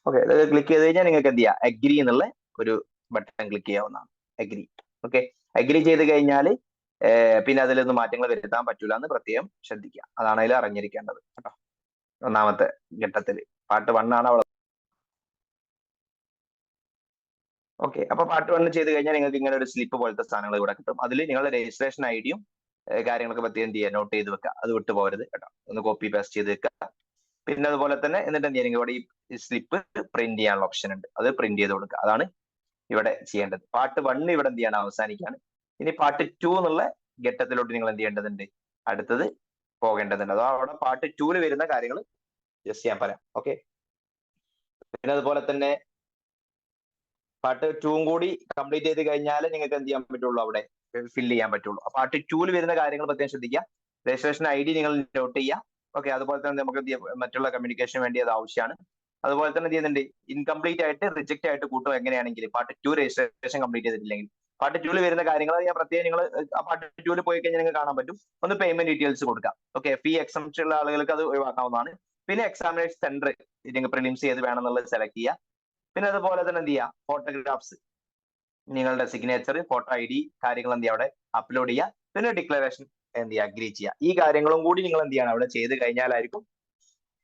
ഓക്കെ, ക്ലിക്ക് ചെയ്ത് കഴിഞ്ഞാൽ നിങ്ങൾക്ക് എന്ത് ചെയ്യാം, അഗ്രി എന്നുള്ള ഒരു ബട്ടൺ ക്ലിക്ക് ചെയ്യാവുന്നതാണ്. അഗ്രി. ഓക്കെ, അഗ്രി ചെയ്ത് കഴിഞ്ഞാൽ പിന്നെ അതിലൊന്നും മാറ്റങ്ങൾ വരുത്താൻ പറ്റൂല എന്ന് പ്രത്യേകം ശ്രദ്ധിക്കുക. അതാണ് അതിൽ അറിഞ്ഞിരിക്കേണ്ടത് കേട്ടോ. ഒന്നാമത്തെ ഘട്ടത്തിൽ പാർട്ട് 1 ആണ് അവിടെ. ഓക്കെ, അപ്പൊ പാർട്ട് 1 ചെയ്ത് കഴിഞ്ഞാൽ നിങ്ങൾക്ക് ഇങ്ങനെ ഒരു സ്ലിപ്പ് പോലത്തെ സാധനങ്ങൾ ഇവിടെ കിട്ടും. അതിൽ നിങ്ങളുടെ രജിസ്ട്രേഷൻ ഐഡിയും കാര്യങ്ങളൊക്കെ പറ്റി എന്ത് ചെയ്യുക, നോട്ട് ചെയ്ത് വെക്കുക. അത് വിട്ടു പോകരുത് കേട്ടോ, ഒന്ന് കോപ്പി പേസ്റ്റ് ചെയ്ത് വെക്കുക. പിന്നെ അതുപോലെ തന്നെ എന്നിട്ട് എന്ത് ചെയ്യുക, ഇവിടെ ഈ സ്ലിപ്പ് പ്രിന്റ് ചെയ്യാനുള്ള ഓപ്ഷൻ ഉണ്ട്, അത് പ്രിന്റ് ചെയ്ത് കൊടുക്കുക. അതാണ് ഇവിടെ ചെയ്യേണ്ടത്. പാർട്ട് 1 ഇവിടെ എന്ത് ചെയ്യണം, അവസാനിക്കുകയാണ്. ഇനി പാർട്ട് 2 എന്നുള്ള ഘട്ടത്തിലോട്ട് നിങ്ങൾ എന്ത് ചെയ്യേണ്ടതുണ്ട്, അടുത്തത് പോകേണ്ടതുണ്ട്. അതോ അവിടെ പാർട്ട് 2 വരുന്ന കാര്യങ്ങൾ ജസ്റ്റ് ഞാൻ പറയാം. ഓക്കെ, പിന്നെ അതുപോലെ തന്നെ പാർട്ട് 2 കൂടി കംപ്ലീറ്റ് ചെയ്ത് കഴിഞ്ഞാൽ നിങ്ങൾക്ക് എന്ത് ചെയ്യാൻ പറ്റുള്ളൂ, അവിടെ ഫില്ല് ചെയ്യാൻ പറ്റുള്ളൂ. പാർട്ട് 2 വരുന്ന കാര്യങ്ങൾ പ്രത്യേകം ശ്രദ്ധിക്കുക. രജിസ്ട്രേഷൻ ഐ ഡി നിങ്ങൾ നോട്ട് ചെയ്യുക. ഓക്കെ, അതുപോലെ തന്നെ നമുക്ക് മറ്റുള്ള കമ്മ്യൂണിക്കേഷൻ വേണ്ടി അത് ആവശ്യമാണ്. അതുപോലെ തന്നെ ചെയ്യുന്നുണ്ട്, ഇൻകംപ്ലീറ്റ് ആയിട്ട് റിജക്ട് ആയിട്ട് കൂട്ടും എങ്ങനെയാണെങ്കിൽ പാർട്ട് 2 രജിസ്ട്രേഷൻ കംപ്ലീറ്റ് ചെയ്തിട്ടില്ലെങ്കിൽ. പാർട്ട് 2 വരുന്ന കാര്യങ്ങൾ ഞാൻ പ്രത്യേകം നിങ്ങൾ പാർട്ട് 2 പോയി കഴിഞ്ഞാൽ നിങ്ങൾക്ക് കാണാൻ പറ്റും. ഒന്ന് പേയ്മെന്റ് ഡീറ്റെയിൽസ് കൊടുക്കാം. ഓക്കെ, ഫീ എക്സംപ്ഷൻ ഉള്ള ആളുകൾക്ക് അത് ഒഴിവാക്കാവുന്നതാണ്. പിന്നെ എക്സാമിനേഷൻ സെന്റർ നിങ്ങൾ പ്രിലിംസ് ചെയ്ത് വേണമെന്നുള്ളത് സെലക്ട് ചെയ്യുക. പിന്നെ അതുപോലെ തന്നെ എന്ത് ചെയ്യുക, ഫോട്ടോഗ്രാഫ്സ്, നിങ്ങളുടെ സിഗ്നേച്ചർ, ഫോട്ടോ ഐ ഡി കാര്യങ്ങൾ എന്ത് ചെയ്യുക, അവിടെ അപ്ലോഡ് ചെയ്യുക. പിന്നെ ഡിക്ലറേഷൻ എന്ത് ചെയ്യുക, അഗ്രി ചെയ്യുക. ഈ കാര്യങ്ങളും കൂടി നിങ്ങൾ എന്ത് ചെയ്യണം, അവിടെ ചെയ്ത് കഴിഞ്ഞാലായിരിക്കും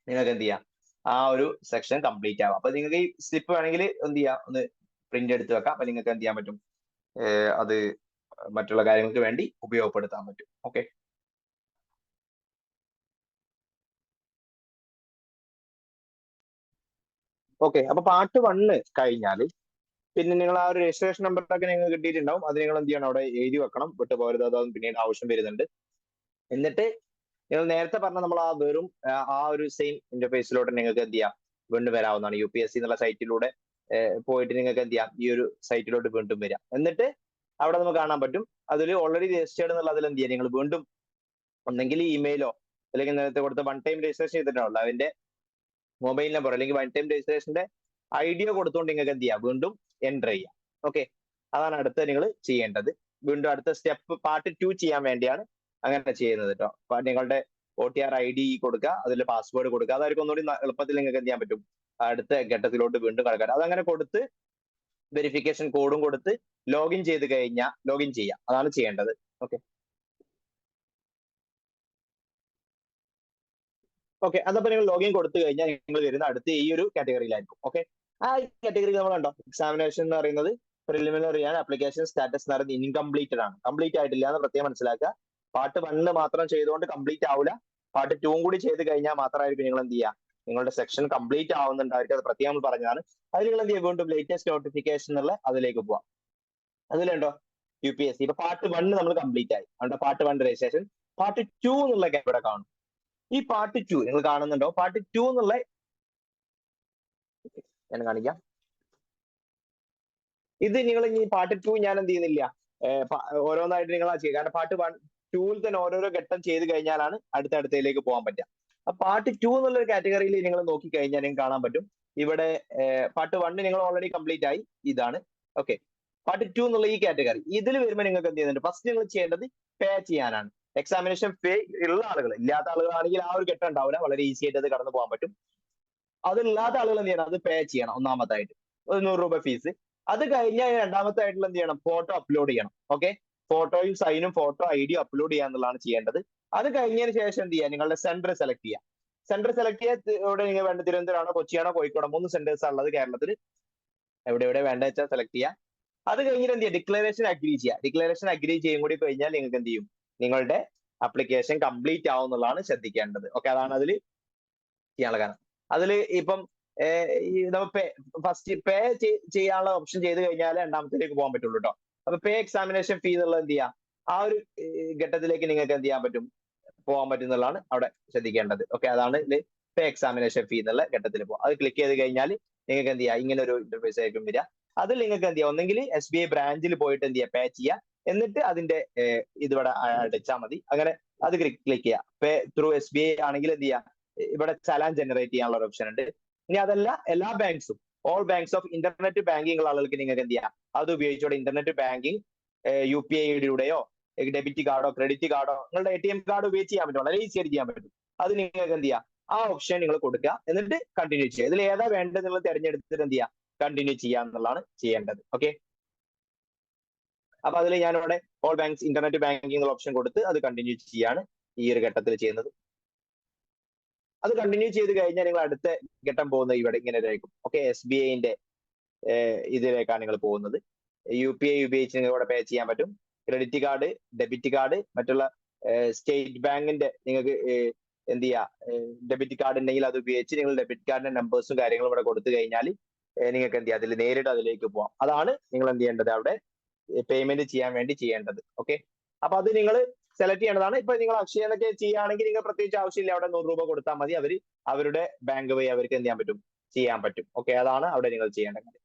നിങ്ങൾക്ക് എന്ത് ചെയ്യുക, ആ ഒരു സെക്ഷൻ കംപ്ലീറ്റ് ആവും. അപ്പൊ നിങ്ങൾക്ക് ഈ സ്ലിപ്പ് വേണമെങ്കിൽ എന്ത് ചെയ്യാം, ഒന്ന് പ്രിന്റ് എടുത്ത് വെക്കാം. അപ്പൊ നിങ്ങൾക്ക് എന്ത് ചെയ്യാൻ പറ്റും, അത് മറ്റുള്ള കാര്യങ്ങൾക്ക് വേണ്ടി ഉപയോഗപ്പെടുത്താൻ പറ്റും. ഓക്കെ, ഓക്കെ, അപ്പൊ പാർട്ട് 1 കഴിഞ്ഞാൽ പിന്നെ നിങ്ങൾ ആ ഒരു രജിസ്ട്രേഷൻ നമ്പറൊക്കെ നിങ്ങൾക്ക് കിട്ടിയിട്ടുണ്ടാവും. അത് നിങ്ങൾ എന്ത് ചെയ്യണം, അവിടെ എഴുതി വെക്കണം, വിട്ടു പോകരുത്, അതൊന്നും പിന്നീട് ആവശ്യം വരുന്നുണ്ട്. എന്നിട്ട് നിങ്ങൾ നേരത്തെ പറഞ്ഞ നമ്മൾ ആ വെറും ആ ഒരു സെയിം ഇന്റർഫേസിലോട്ട് നിങ്ങൾക്ക് എന്ത് ചെയ്യാം, വീണ്ടും വരാവുന്നതാണ്. UPSC എന്നുള്ള സൈറ്റിലൂടെ പോയിട്ട് നിങ്ങൾക്ക് എന്ത് ചെയ്യാം, ഈ ഒരു സൈറ്റിലോട്ട് വീണ്ടും വരാം. എന്നിട്ട് അവിടെ നമുക്ക് കാണാൻ പറ്റും അതിൽ ഓൾറെഡി രജിസ്റ്റേർഡ് എന്നുള്ള അതിൽ എന്ത് ചെയ്യാം, നിങ്ങൾ വീണ്ടും ഒന്നെങ്കിൽ ഇമെയിലോ അല്ലെങ്കിൽ നേരത്തെ കൊടുത്ത വൺ ടൈം രജിസ്ട്രേഷൻ ചെയ്തിട്ടുണ്ടല്ലോ അതിന്റെ മൊബൈൽ നമ്പർ അല്ലെങ്കിൽ വൺ ടൈം രജിസ്ട്രേഷന്റെ ഐഡിയ കൊടുത്തുകൊണ്ട് നിങ്ങൾക്ക് എന്ത് ചെയ്യാം, വീണ്ടും എൻ്റർ ചെയ്യാം. ഓക്കെ, അതാണ് അടുത്ത നിങ്ങൾ ചെയ്യേണ്ടത്. വീണ്ടും അടുത്ത സ്റ്റെപ്പ് പാർട്ട് 2 ചെയ്യാൻ വേണ്ടിയാണ് അങ്ങനെ ചെയ്യുന്നത് കേട്ടോ. അപ്പൊ നിങ്ങളുടെ OTR ID കൊടുക്കുക, അതിൽ പാസ്വേഡ് കൊടുക്കുക, അതായിരിക്കും ഒന്നുകൂടി എളുപ്പത്തിൽ നിങ്ങൾക്ക് എന്ത് ചെയ്യാൻ പറ്റും, അടുത്ത ഘട്ടത്തിലോട്ട് വീണ്ടും കടക്കാൻ. അതങ്ങനെ കൊടുത്ത് വെരിഫിക്കേഷൻ കോഡും കൊടുത്ത് ലോഗിൻ ചെയ്ത് കഴിഞ്ഞാൽ ലോഗിൻ ചെയ്യാം, അതാണ് ചെയ്യേണ്ടത്. ഓക്കെ ഓക്കെ, അതപ്പോ നിങ്ങൾ ലോഗിൻ കൊടുത്തു കഴിഞ്ഞാൽ നിങ്ങൾ വരുന്ന അടുത്ത ഈ ഒരു കാറ്റഗറിയിലായിരിക്കും. ഓക്കെ, ആ കാറ്റഗറി നമ്മൾ കണ്ടോ, എക്സാമിനേഷൻ എന്ന് പറയുന്നത് പ്രിലിമിനറി ആണ്, ആപ്ലിക്കേഷൻ സ്റ്റാറ്റസ് എന്ന് പറയുന്നത് ഇൻകംപ്ലീറ്റഡ് ആണ്, കംപ്ലീറ്റ് ആയിട്ടില്ല എന്ന് പ്രത്യേകം മനസ്സിലാക്കുക. പാർട്ട് 1 മാത്രം ചെയ്തുകൊണ്ട് കംപ്ലീറ്റ് ആവില്ല, പാർട്ട് 2 കൂടി ചെയ്ത് കഴിഞ്ഞാൽ മാത്രമായിരിക്കും നിങ്ങൾ എന്ത് ചെയ്യുക, നിങ്ങളുടെ സെക്ഷൻ കംപ്ലീറ്റ് ആവുന്നുണ്ടായിരിക്കും. അത് പ്രത്യേകം പറഞ്ഞതാണ്. അതിൽ നിങ്ങൾ എന്ത് ചെയ്യുക, വീണ്ടും ലേറ്റസ്റ്റ് നോട്ടിഫിക്കേഷൻ എന്നുള്ള അതിലേക്ക് പോവാം. അതിലുണ്ടോ UPSC ഇപ്പൊ പാർട്ട് 1 നമ്മൾ കംപ്ലീറ്റ് ആയി, അതുകൊണ്ട് പാർട്ട് 1 രജിസ്ട്രേഷൻ. പാർട്ട് 2 എന്നുള്ള ഇവിടെ കാണും. ഈ പാർട്ട് 2 നിങ്ങൾ കാണുന്നുണ്ടോ, പാർട്ട് 2 എന്നുള്ള ഞാൻ കാണിക്കാം. ഇത് നിങ്ങൾ ഇനി പാർട്ട് 2 ഞാൻ എന്ത് ചെയ്യുന്നില്ല, ഓരോന്നായിട്ട് നിങ്ങൾ ചെയ്യുക. കാരണം പാർട്ട് 2 തന്നെ ഓരോരോ ഘട്ടം ചെയ്ത് കഴിഞ്ഞാലാണ് അടുത്തടുത്തയിലേക്ക് പോകാൻ പറ്റുക. അപ്പൊ പാർട്ട് 2 എന്നുള്ള ഒരു കാറ്റഗറിയിൽ നിങ്ങൾ നോക്കി കഴിഞ്ഞാൽ നിങ്ങൾക്ക് കാണാൻ പറ്റും ഇവിടെ പാർട്ട് 1 നിങ്ങൾ ഓൾറെഡി കംപ്ലീറ്റ് ആയി, ഇതാണ്. ഓക്കെ, പാർട്ട് 2 എന്നുള്ള ഈ കാറ്റഗറി ഇതിൽ വരുമ്പോൾ നിങ്ങൾക്ക് എന്ത് ചെയ്യുന്നുണ്ട്, ഫസ്റ്റ് നിങ്ങൾ ചെയ്യേണ്ടത് പേ ചെയ്യാനാണ്. എക്സാമിനേഷൻ പേ ഉള്ള ആളുകൾ, ഇല്ലാത്ത ആളുകളാണെങ്കിൽ ആ ഒരു ഘട്ടം ഉണ്ടാവില്ല, വളരെ ഈസി ആയിട്ട് അത് കടന്നു പോകാൻ പറ്റും. അതില്ലാത്ത ആളുകൾ എന്ത് ചെയ്യണം, അത് പേ ചെയ്യണം ഒന്നാമത്തായിട്ട്, ഒരു 100 രൂപ ഫീസ്. അത് കഴിഞ്ഞാൽ രണ്ടാമത്തെ ആയിട്ടുള്ള എന്ത് ചെയ്യണം, ഫോട്ടോ അപ്ലോഡ് ചെയ്യണം. ഓക്കെ, ഫോട്ടോയും സൈനും ഫോട്ടോ ID അപ്ലോഡ് ചെയ്യുക എന്നുള്ളതാണ് ചെയ്യേണ്ടത്. അത് കഴിഞ്ഞതിന് ശേഷം എന്ത് ചെയ്യുക, നിങ്ങളുടെ സെന്റർ സെലക്ട് ചെയ്യുക. സെന്റർ സെലക്ട് ചെയ്യാൻ ഇവിടെ നിങ്ങൾ വേണ്ട തിരുവനന്തപുരമാണോ കൊച്ചിയാണോ കോഴിക്കോടോ, 3 സെന്റേഴ്സ് ഉള്ളത് കേരളത്തിൽ. എവിടെ വേണ്ട വെച്ചാൽ സെലക്ട് ചെയ്യുക. അത് കഴിഞ്ഞിട്ട് എന്ത് ചെയ്യുക, ഡിക്ലറേഷൻ അഗ്രി ചെയ്യുക. ഡിക്ലറേഷൻ അഗ്രി ചെയ്യും കൂടി കഴിഞ്ഞാൽ നിങ്ങൾക്ക് എന്ത് ചെയ്യും, നിങ്ങളുടെ അപ്ലിക്കേഷൻ കംപ്ലീറ്റ് ആവും എന്നുള്ളതാണ് ശ്രദ്ധിക്കേണ്ടത്. ഓക്കെ, അതാണ് അതിൽ ചെയ്യാനുള്ള കാരണം. അതിൽ ഇപ്പം ഫസ്റ്റ് പേ ചെയ്യാനുള്ള ഓപ്ഷൻ ചെയ്ത് കഴിഞ്ഞാൽ രണ്ടാമത്തേക്ക് പോകാൻ പറ്റുള്ളൂ കേട്ടോ. അപ്പൊ പേ എക്സാമിനേഷൻ ഫീ എന്നുള്ളത് എന്ത് ചെയ്യാം, ആ ഒരു ഘട്ടത്തിലേക്ക് നിങ്ങൾക്ക് എന്ത് ചെയ്യാൻ പറ്റും, പോകാൻ പറ്റും എന്നുള്ളതാണ് അവിടെ ശ്രദ്ധിക്കേണ്ടത്. ഓക്കെ, അതാണ് ഇതിൽ പേ എക്സാമിനേഷൻ ഫീ എന്നുള്ള ഘട്ടത്തിൽ പോകും. അത് ക്ലിക്ക് ചെയ്ത് കഴിഞ്ഞാൽ നിങ്ങൾക്ക് എന്ത് ചെയ്യാം, ഇങ്ങനെ ഒരു ഇന്റർഫേസ് ആയിരിക്കും വരിക. അതിൽ നിങ്ങൾക്ക് എന്ത് ചെയ്യാം, ഒന്നെങ്കിൽ SBI ബ്രാഞ്ചിൽ പോയിട്ട് എന്ത് ചെയ്യുക, പേ ചെയ്യുക. എന്നിട്ട് അതിന്റെ ഇതിവിടെ അടിച്ചാൽ മതി. അങ്ങനെ അത് ക്ലിക്ക് ചെയ്യുക. പേ ത്രൂ SBI ആണെങ്കിൽ എന്ത് ചെയ്യുക, ഇവിടെ ചലാൻ ജനറേറ്റ് ചെയ്യാനുള്ള ഒരു ഓപ്ഷൻ ഉണ്ട്. ഇനി അതല്ല, എല്ലാ ബാങ്ക്സും all banks of internet banking ഉള്ള ആളുകൾക്ക് നിങ്ങൾക്ക് എന്ത് ചെയ്യാം, അത് ഉപയോഗിച്ചോടെ ഇന്റർനെറ്റ് ബാങ്കിങ് UPI ഐഡിയുടെയോ ഡെബിറ്റ് കാർഡോ ക്രെഡിറ്റ് കാർഡോ നിങ്ങളുടെ ATM കാർഡ് ഉപയോഗിച്ച് ചെയ്യാൻ പറ്റും, വളരെ ഈസി ആയിട്ട് ചെയ്യാൻ പറ്റും. അത് നിങ്ങൾക്ക് എന്ത് ചെയ്യാം, ആ ഓപ്ഷൻ നിങ്ങൾ കൊടുക്കുക, എന്നിട്ട് കണ്ടിന്യൂ ചെയ്യുക. ഇതിൽ ഏതാ വേണ്ടത് നിങ്ങൾ തിരഞ്ഞെടുത്തിട്ട് എന്ത് ചെയ്യുക, കണ്ടിന്യൂ ചെയ്യുക എന്നുള്ളതാണ് ചെയ്യേണ്ടത്. ഓക്കെ, അപ്പൊ അതിൽ ഞാനിവിടെ ഓൾ ബാങ്ക്സ് ഇന്റർനെറ്റ് ബാങ്കിങ് എന്നുള്ള ഓപ്ഷൻ കൊടുത്ത് അത് കണ്ടിന്യൂ ചെയ്യാണ് ഈ ഒരു ഘട്ടത്തിൽ ചെയ്യുന്നത്. അത് കണ്ടിന്യൂ ചെയ്ത് കഴിഞ്ഞാൽ നിങ്ങൾ അടുത്ത ഘട്ടം പോകുന്നത് ഇവിടെ ഇങ്ങനെ ആയിരിക്കും. ഓക്കെ, SBIന്റെ ഇതിലേക്കാണ് നിങ്ങൾ പോകുന്നത്. UPI ഉപയോഗിച്ച് നിങ്ങൾക്ക് ഇവിടെ പേ ചെയ്യാൻ പറ്റും. ക്രെഡിറ്റ് കാർഡ്, ഡെബിറ്റ് കാർഡ്, മറ്റുള്ള സ്റ്റേറ്റ് ബാങ്കിന്റെ നിങ്ങൾക്ക് എന്ത് ചെയ്യാം, ഡെബിറ്റ് കാർഡ് ഉണ്ടെങ്കിൽ അത് ഉപയോഗിച്ച് നിങ്ങൾ ഡെബിറ്റ് കാർഡിന്റെ നമ്പേഴ്സും കാര്യങ്ങളും ഇവിടെ കൊടുത്തു കഴിഞ്ഞാൽ നിങ്ങൾക്ക് എന്ത് ചെയ്യാം, അതിൽ നേരിട്ട് അതിലേക്ക് പോവാം. അതാണ് നിങ്ങൾ എന്ത് ചെയ്യേണ്ടത്, അവിടെ പേയ്മെന്റ് ചെയ്യാൻ വേണ്ടി ചെയ്യേണ്ടത്. ഓക്കെ, അപ്പൊ അത് നിങ്ങൾ സെലക്ട് ചെയ്യേണ്ടതാണ്. ഇപ്പൊ നിങ്ങൾ അക്ഷയ എന്നൊക്കെ ചെയ്യുകയാണെങ്കിൽ നിങ്ങൾ പ്രത്യേകിച്ച് ആവശ്യമില്ല, അവിടെ 100 രൂപ കൊടുത്താൽ മതി, അവരുടെ ബാങ്ക് വഴി അവർക്ക് എന്ത് ചെയ്യാൻ പറ്റും, ചെയ്യാൻ പറ്റും. ഓക്കെ, അതാണ് അവിടെ നിങ്ങൾ ചെയ്യേണ്ടത്.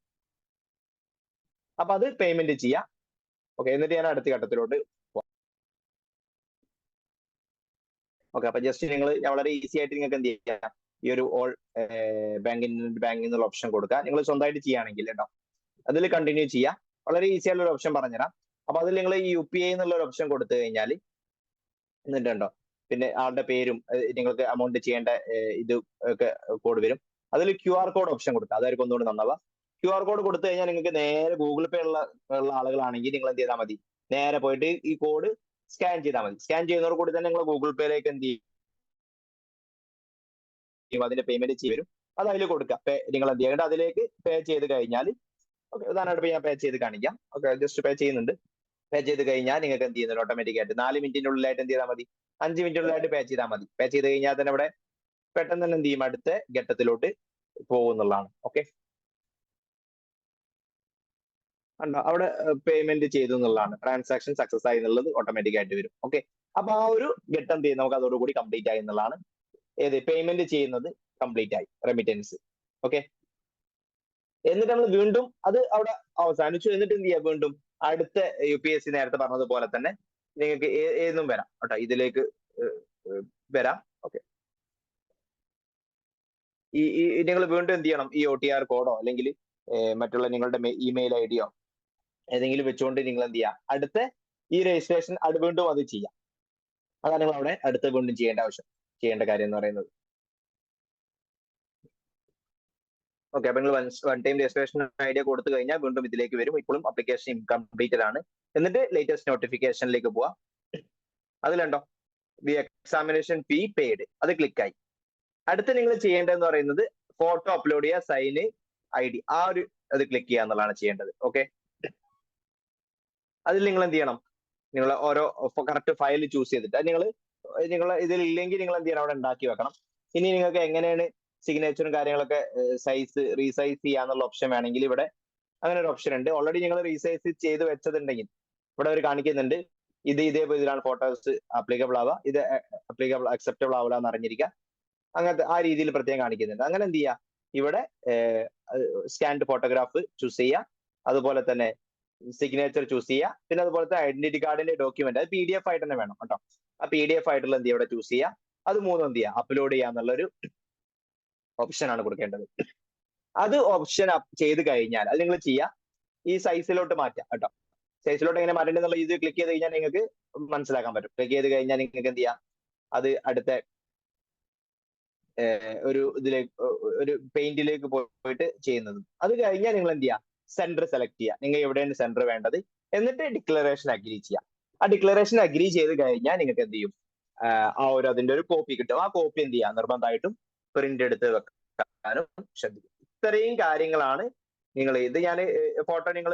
അപ്പൊ അത് പേയ്മെന്റ് ചെയ്യാം. ഓക്കെ, എന്നിട്ട് ഞാൻ അടുത്ത ഘട്ടത്തിലോട്ട് പോവാം. ഓക്കെ, അപ്പൊ ജസ്റ്റ് നിങ്ങൾ വളരെ ഈസി ആയിട്ട് നിങ്ങൾക്ക് എന്ത് ചെയ്യാം, ഈ ഒരു ഓൾ ബാങ്കിങ് എന്നുള്ള ഓപ്ഷൻ കൊടുക്കുക. നിങ്ങൾ സ്വന്തമായിട്ട് ചെയ്യുകയാണെങ്കിൽ കേട്ടോ, അതിൽ കണ്ടിന്യൂ ചെയ്യാം. വളരെ ഈസി ആയിട്ടുള്ള ഒരു ഓപ്ഷൻ പറഞ്ഞുതരാം. അപ്പൊ അതിൽ നിങ്ങൾ ഈ UPI എന്നുള്ള ഒരു ഓപ്ഷൻ കൊടുത്തു കഴിഞ്ഞാൽ എന്നിട്ടുണ്ടോ, പിന്നെ ആളുടെ പേരും നിങ്ങൾക്ക് അമൗണ്ട് ചെയ്യേണ്ട ഇത് ഒക്കെ കോഡ് വരും. അതിൽ QR കോഡ് ഓപ്ഷൻ കൊടുക്കുക, അതായിരിക്കും ഒന്നുകൂടി നന്നാവുക. QR കോഡ് കൊടുത്തു കഴിഞ്ഞാൽ നിങ്ങൾക്ക് നേരെ ഗൂഗിൾ പേ ഉള്ള ആളുകളാണെങ്കിൽ നിങ്ങൾ എന്ത് ചെയ്താൽ മതി, നേരെ പോയിട്ട് ഈ കോഡ് സ്കാൻ ചെയ്താൽ മതി. സ്കാൻ ചെയ്യുന്നതോട് കൂടി തന്നെ നിങ്ങൾ ഗൂഗിൾ പേയിലേക്ക് എന്ത് ചെയ്യും, അതിന്റെ പേയ്മെന്റ് ചെയ്ത് വരും. അത് അതിൽ കൊടുക്കുക. നിങ്ങൾ എന്ത് ചെയ്യേണ്ടത്, അതിലേക്ക് പേ ചെയ്ത് കഴിഞ്ഞാൽ, ഓക്കെ, ഉദാഹരണമായിട്ട് ഞാൻ പേ ചെയ്ത് കാണിക്കാം. ഓക്കെ, ജസ്റ്റ് പേ ചെയ്യുന്നുണ്ട്. പേ ചെയ്ത് കഴിഞ്ഞാൽ നിങ്ങൾക്ക് എന്ത് ചെയ്യുന്നുണ്ട്, ഓട്ടോമാറ്റിക് ആയിട്ട് 4 മിനിറ്റിനുള്ളിലായിട്ട് എന്ത് ചെയ്താൽ മതി, 5 മിനിറ്റിനുള്ളിലായിട്ട് പേ ചെയ്താൽ മതി. പേ ചെയ്ത് കഴിഞ്ഞാൽ തന്നെ ഇവിടെ പെട്ടെന്ന് തന്നെ എന്ത് ചെയ്യും, അടുത്ത ഘട്ടത്തിലോട്ട് പോകുന്നുള്ളതാണ്. ഓക്കെ, ഉണ്ടോ അവിടെ പേയ്മെന്റ് ചെയ്തു എന്നുള്ളതാണ്, ട്രാൻസാക്ഷൻ സക്സസ് ആയി എന്നുള്ളത് ഓട്ടോമാറ്റിക് ആയിട്ട് വരും. ഓക്കെ, അപ്പൊ ആ ഒരു ഘട്ടം എന്ത് ചെയ്യും, നമുക്ക് അതോടുകൂടി കംപ്ലീറ്റ് ആയി എന്നുള്ളതാണ്. ഏത് പേയ്മെന്റ് ചെയ്യുന്നത് കംപ്ലീറ്റ് ആയി, റെമിറ്റൻസ്. ഓക്കെ, എന്നിട്ട് നമ്മൾ വീണ്ടും അത് അവിടെ അവസാനിച്ചു. എന്നിട്ട് എന്ത് ചെയ്യാം, വീണ്ടും അടുത്ത UPSC നേരത്തെ പറഞ്ഞതുപോലെ തന്നെ നിങ്ങൾക്ക് ഏതും വരാം കേട്ടോ, ഇതിലേക്ക് വരാം. ഓക്കെ, ഈ നിങ്ങൾ വീണ്ടും എന്ത് ചെയ്യണം, ഈ OTR കോഡോ അല്ലെങ്കിൽ മറ്റുള്ള നിങ്ങളുടെ ഇമെയിൽ IDയോ ഏതെങ്കിലും വെച്ചുകൊണ്ട് നിങ്ങൾ എന്ത് ചെയ്യുക, അടുത്ത ഈ രജിസ്ട്രേഷൻ വീണ്ടും അത് ചെയ്യാം. അതാണ് നിങ്ങൾ അവിടെ അടുത്ത വീണ്ടും ചെയ്യേണ്ട കാര്യം എന്ന് പറയുന്നത്. ഓക്കെ, അപ്പൊ നിങ്ങൾ വൺ ടൈം രജിസ്ട്രേഷൻ ഐഡിയ കൊടുത്തു കഴിഞ്ഞാൽ വീണ്ടും ഇതിലേക്ക് വരും. ഇപ്പോഴും അപ്ലിക്കേഷൻ ഇൻകംപ്ലീറ്റഡ് ആണ്. എന്നിട്ട് ലേറ്റസ്റ്റ് നോട്ടിഫിക്കേഷനിലേക്ക് പോവാം. അതിലുണ്ടോ ദി എക്സാമിനേഷൻ ഫീ പെയ്ഡ്, അത് ക്ലിക്കായി. അടുത്ത് നിങ്ങൾ ചെയ്യേണ്ടതെന്ന് പറയുന്നത് ഫോട്ടോ അപ്ലോഡ് ചെയ്യുക, സൈന് ID ആ ഒരു അത് ക്ലിക്ക് ചെയ്യുക എന്നുള്ളതാണ് ചെയ്യേണ്ടത്. ഓക്കെ, അതിൽ നിങ്ങൾ എന്ത് ചെയ്യണം, നിങ്ങൾ ഓരോ കറക്റ്റ് ഫയൽ ചൂസ് ചെയ്തിട്ട് നിങ്ങൾ ഇതിൽ ഇല്ലെങ്കിൽ നിങ്ങൾ എന്ത് ചെയ്യണം, അവിടെ ഉണ്ടാക്കി വെക്കണം. ഇനി നിങ്ങൾക്ക് എങ്ങനെയാണ് സിഗ്നേച്ചറും കാര്യങ്ങളൊക്കെ റീസൈസ് ചെയ്യാന്നുള്ള ഓപ്ഷൻ വേണമെങ്കിൽ ഇവിടെ അങ്ങനെ ഒരു ഓപ്ഷൻ ഉണ്ട്. ഓൾറെഡി നിങ്ങൾ റീസൈസ് ചെയ്ത് വെച്ചതുണ്ടെങ്കിൽ ഇവിടെ അവർ കാണിക്കുന്നുണ്ട്, ഇതേപോലെ ഇതിലാണ് ഫോട്ടോസ് അപ്ലിക്കബിൾ ആവുക, ഇത് അക്സെപ്റ്റബിൾ ആവില്ല എന്ന് അറിഞ്ഞിരിക്കുക. അങ്ങനത്തെ ആ രീതിയിൽ പ്രത്യേകം കാണിക്കുന്നുണ്ട്. അങ്ങനെ എന്ത് ചെയ്യുക, ഇവിടെ സ്കാൻഡ് ഫോട്ടോഗ്രാഫ് ചൂസ് ചെയ്യുക, അതുപോലെ തന്നെ സിഗ്നേച്ചർ ചൂസ് ചെയ്യുക, പിന്നെ അതുപോലത്തെ ഐഡന്റിറ്റി കാർഡിന്റെ ഡോക്യുമെന്റ് അത് PDF ആയിട്ട് തന്നെ വേണം കേട്ടോ. ആ PDF ആയിട്ടുള്ള എന്ത് ചെയ്യുക, ഇവിടെ ചൂസ് ചെയ്യുക. അത് മൂന്നും എന്ത് ചെയ്യുക, അപ്ലോഡ് ചെയ്യുക എന്നുള്ളൊരു ഓപ്ഷൻ ആണ് കൊടുക്കേണ്ടത്. അത് ഓപ്ഷൻ ചെയ്ത് കഴിഞ്ഞാൽ അത് നിങ്ങൾ ചെയ്യുക, ഈ സൈസിലോട്ട് മാറ്റാം കേട്ടോ. സൈസിലോട്ട് എങ്ങനെ മാറ്റേണ്ടതെന്നുള്ള ഇത് ക്ലിക്ക് ചെയ്ത് കഴിഞ്ഞാൽ നിങ്ങൾക്ക് മനസ്സിലാക്കാൻ പറ്റും. ക്ലിക്ക് ചെയ്ത് കഴിഞ്ഞാൽ നിങ്ങൾക്ക് എന്ത് ചെയ്യാം, അത് അടുത്ത ഒരു പെയിന്റിലേക്ക് പോയിട്ട് ചെയ്യുന്നത്. അത് കഴിഞ്ഞാൽ നിങ്ങൾ എന്ത് ചെയ്യുക, സെന്റർ സെലക്ട് ചെയ്യുക, നിങ്ങൾ എവിടെയാണ് സെന്റർ വേണ്ടത്, എന്നിട്ട് ഡിക്ലറേഷൻ അഗ്രി ചെയ്യുക. ആ ഡിക്ലറേഷൻ അഗ്രി ചെയ്ത് കഴിഞ്ഞാൽ നിങ്ങൾക്ക് എന്ത് ചെയ്യും, അതിന്റെ ഒരു കോപ്പി കിട്ടും. ആ കോപ്പി എന്ത് ചെയ്യുക, നിർബന്ധമായിട്ടും പ്രിന്റ് എടുത്ത് വെക്കാനും ശ്രദ്ധിക്കും. ഇത്രയും കാര്യങ്ങളാണ് നിങ്ങൾ ഞാൻ ഫോട്ടോ നിങ്ങൾ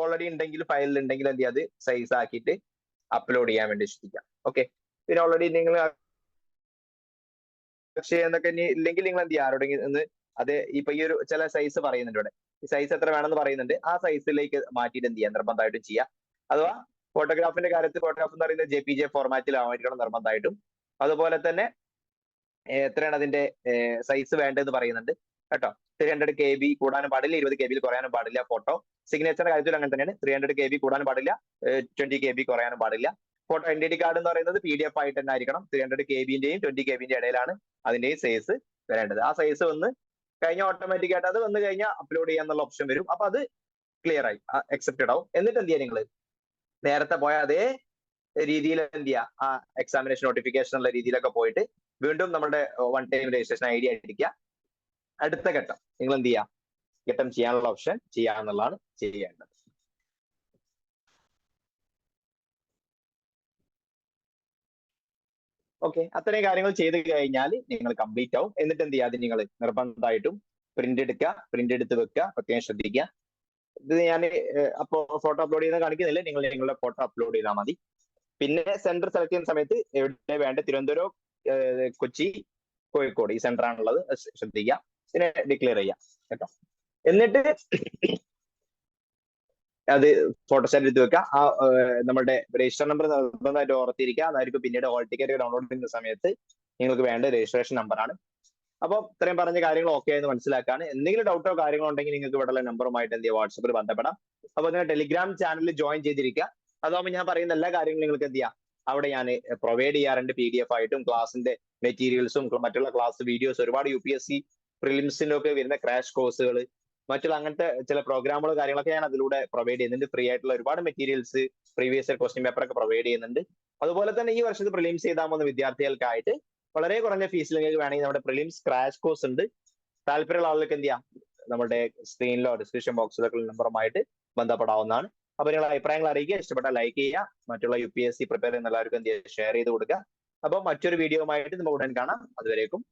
ഓൾറെഡി ഉണ്ടെങ്കിൽ ഫയലിൽ ഉണ്ടെങ്കിൽ എന്ത് ചെയ്യുക, അത് സൈസ് ആക്കിയിട്ട് അപ്ലോഡ് ചെയ്യാൻ വേണ്ടി ശ്രദ്ധിക്കാം. ഓക്കെ, പിന്നെ ഓൾറെഡി നിങ്ങൾ പക്ഷേ എന്നൊക്കെ ഇല്ലെങ്കിൽ നിങ്ങൾ എന്ത് ചെയ്യുക, ആരോടെങ്കിലും അത് ഇപ്പൊ ഈ ഒരു ചില സൈസ് പറയുന്നുണ്ട് ഇവിടെ, ഈ സൈസ് എത്ര വേണമെന്ന് പറയുന്നുണ്ട്, ആ സൈസിലേക്ക് മാറ്റിയിട്ട് എന്ത് ചെയ്യാം, നിർബന്ധമായിട്ടും ചെയ്യാം. അഥവാ ഫോട്ടോഗ്രാഫിന്റെ കാര്യത്തിൽ ഫോട്ടോഗ്രാഫ് എന്ന് പറയുന്നത് JPG ഫോർമാറ്റിലാവാൻ നിർബന്ധമായിട്ടും. അതുപോലെ തന്നെ എത്രയാണ് അതിന്റെ സൈസ് വേണ്ടതെന്ന് പറയുന്നുണ്ട് കേട്ടോ. 300 KB കൂടാനും പാടില്ല, 20 KB കുറയാനും പാടില്ല. ഫോട്ടോ സിഗ്നേച്ചറിന്റെ കാര്യത്തിൽ അങ്ങനെ തന്നെയാണ്, 300 KB കൂടാനും പാടില്ല, 20 KB കുറയാനും പാടില്ല. ഫോട്ടോ ഐഡന്റിറ്റി കാർഡ് എന്ന് പറയുന്നത് PDF ആയിട്ട് തന്നെ ആയിരിക്കണം. 300 KBന്റെയും 20 KBന്റെയും ഇടയിലാണ് അതിന്റെയും സൈസ് വരേണ്ടത്. ആ സൈസ് വന്ന് കഴിഞ്ഞാൽ ഓട്ടോമാറ്റിക് ആയിട്ട് അത് വന്നു കഴിഞ്ഞാൽ അപ്ലോഡ് ചെയ്യാന്നുള്ള ഓപ്ഷൻ വരും. അപ്പൊ അത് ക്ലിയർ ആയി, അക്സെപ്റ്റഡ് ആവും. എന്നിട്ട് എന്ത് ചെയ്യാ, നിങ്ങൾ നേരത്തെ പോയ അതേ രീതിയിൽ എന്ത് ചെയ്യുക, ആ എക്സാമിനേഷൻ നോട്ടിഫിക്കേഷൻ ഉള്ള രീതിയിലൊക്കെ പോയിട്ട് വീണ്ടും നമ്മുടെ വൺ ടൈം രജിസ്ട്രേഷൻ ID അടിക്കുക. അടുത്ത ഘട്ടം നിങ്ങൾ എന്ത് ചെയ്യുക, ഘട്ടം ചെയ്യാനുള്ള ഓപ്ഷൻ ചെയ്യാന്നുള്ളതാണ് ചെയ്യേണ്ടത്. ഓക്കെ, അത്രയും കാര്യങ്ങൾ ചെയ്ത് കഴിഞ്ഞാൽ നിങ്ങൾ കംപ്ലീറ്റ് ആവും. എന്നിട്ട് എന്ത് ചെയ്യുക, അത് നിങ്ങൾ നിർബന്ധമായിട്ടും പ്രിന്റ് എടുക്കുക, പ്രിന്റ് എടുത്ത് വെക്കുക, പ്രത്യേകം ശ്രദ്ധിക്കുക. ഇത് ഞാൻ അപ്പോ ഫോട്ടോ അപ്ലോഡ് ചെയ്യുന്ന കാണിക്കുന്നില്ല, നിങ്ങൾ നിങ്ങളുടെ ഫോട്ടോ അപ്ലോഡ് ചെയ്താൽ മതി. പിന്നെ സെന്റർ സെലക്ട് ചെയ്യുന്ന സമയത്ത് എവിടെ വേണ്ട, തിരുവനന്തപുരം, കൊച്ചി, കോഴിക്കോട് ഈ സെന്റർ ആണുള്ളത്, ശ്രദ്ധിക്കുക. പിന്നെ ഡിക്ലെയർ ചെയ്യാം കേട്ടോ. എന്നിട്ട് അത് ഫോട്ടോസ്റ്റാറ്റ് എടുത്ത് വെക്കുക. ആ നമ്മുടെ രജിസ്റ്റർ നമ്പർ നിർബന്ധമായിട്ട് ഓർത്തിരിക്കുക. അതായിരിക്കും പിന്നീട് ഹോൾ ടിക്കറ്റ് ഡൗൺലോഡ് ചെയ്യുന്ന സമയത്ത് നിങ്ങൾക്ക് വേണ്ട രജിസ്ട്രേഷൻ നമ്പറാണ്. അപ്പോൾ ഇത്രയും പറഞ്ഞ കാര്യങ്ങൾ ഓക്കെ എന്ന് മനസ്സിലാക്കാണ്. എന്തെങ്കിലും ഡൗട്ടോ കാര്യങ്ങളോ ഉണ്ടെങ്കിൽ നിങ്ങൾക്ക് ഇവിടെയുള്ള നമ്പറുമായിട്ട് എന്ത് ചെയ്യുക, വാട്സപ്പിൽ ബന്ധപ്പെടാം. അപ്പോൾ നിങ്ങൾ ടെലിഗ്രാം ചാനലിൽ ജോയിൻ ചെയ്തിരിക്കുക. അതാകുമ്പോൾ ഞാൻ പറയുന്ന എല്ലാ കാര്യങ്ങളും നിങ്ങൾക്ക് എന്ത് ചെയ്യാം, അവിടെ ഞാൻ പ്രൊവൈഡ് ചെയ്യാറുണ്ട്. PDF ആയിട്ടും ക്ലാസിന്റെ മെറ്റീരിയൽസും മറ്റുള്ള ക്ലാസ് വീഡിയോസ്, ഒരുപാട് UPSC പ്രിലിംസിനൊക്കെ വരുന്ന ക്രാഷ് കോഴ്സുകൾ, മറ്റുള്ള അങ്ങനത്തെ ചില പ്രോഗ്രാമുകൾ കാര്യങ്ങളൊക്കെ ഞാൻ അതിലൂടെ പ്രൊവൈഡ് ചെയ്യുന്നുണ്ട്. ഫ്രീ ആയിട്ടുള്ള ഒരുപാട് materials, previous year question paper ഒക്കെ പ്രൊവൈഡ് ചെയ്യുന്നുണ്ട്. അതുപോലെ തന്നെ ഈ വർഷത്തെ പ്രിലിംസ് ചെയ്താൽ പോകുന്ന വിദ്യാർത്ഥികൾക്കായിട്ട് വളരെ കുറഞ്ഞ ഫീസിൽ നിങ്ങൾക്ക് വേണമെങ്കിൽ നമ്മുടെ പ്രിലിംസ് ക്രാഷ് കോഴ്സ് ഉണ്ട്. താല്പര്യമുള്ള ആളുകൾക്ക് എന്ത് ചെയ്യാം, നമ്മുടെ സ്ക്രീനിലോ ഡിസ്ക്രിപ്ഷൻ ബോക്സിലൊക്കെ നമ്പറുമായിട്ട് ബന്ധപ്പെടാവുന്നതാണ്. അപ്പൊ നിങ്ങളുടെ അഭിപ്രായങ്ങൾ അറിയിക്കുക, ഇഷ്ടപ്പെട്ടാൽ ലൈക്ക് ചെയ്യുക, മറ്റുള്ള UPSC പ്രിപ്പയർ ചെയ്യുന്ന എല്ലാവർക്കും എന്ത് ചെയ്യുക, ഷെയർ ചെയ്ത് കൊടുക്കുക. അപ്പൊ മറ്റൊരു വീഡിയോയുമായിട്ട് നമുക്ക് ഉടൻ കാണാം. അതുവരേക്കും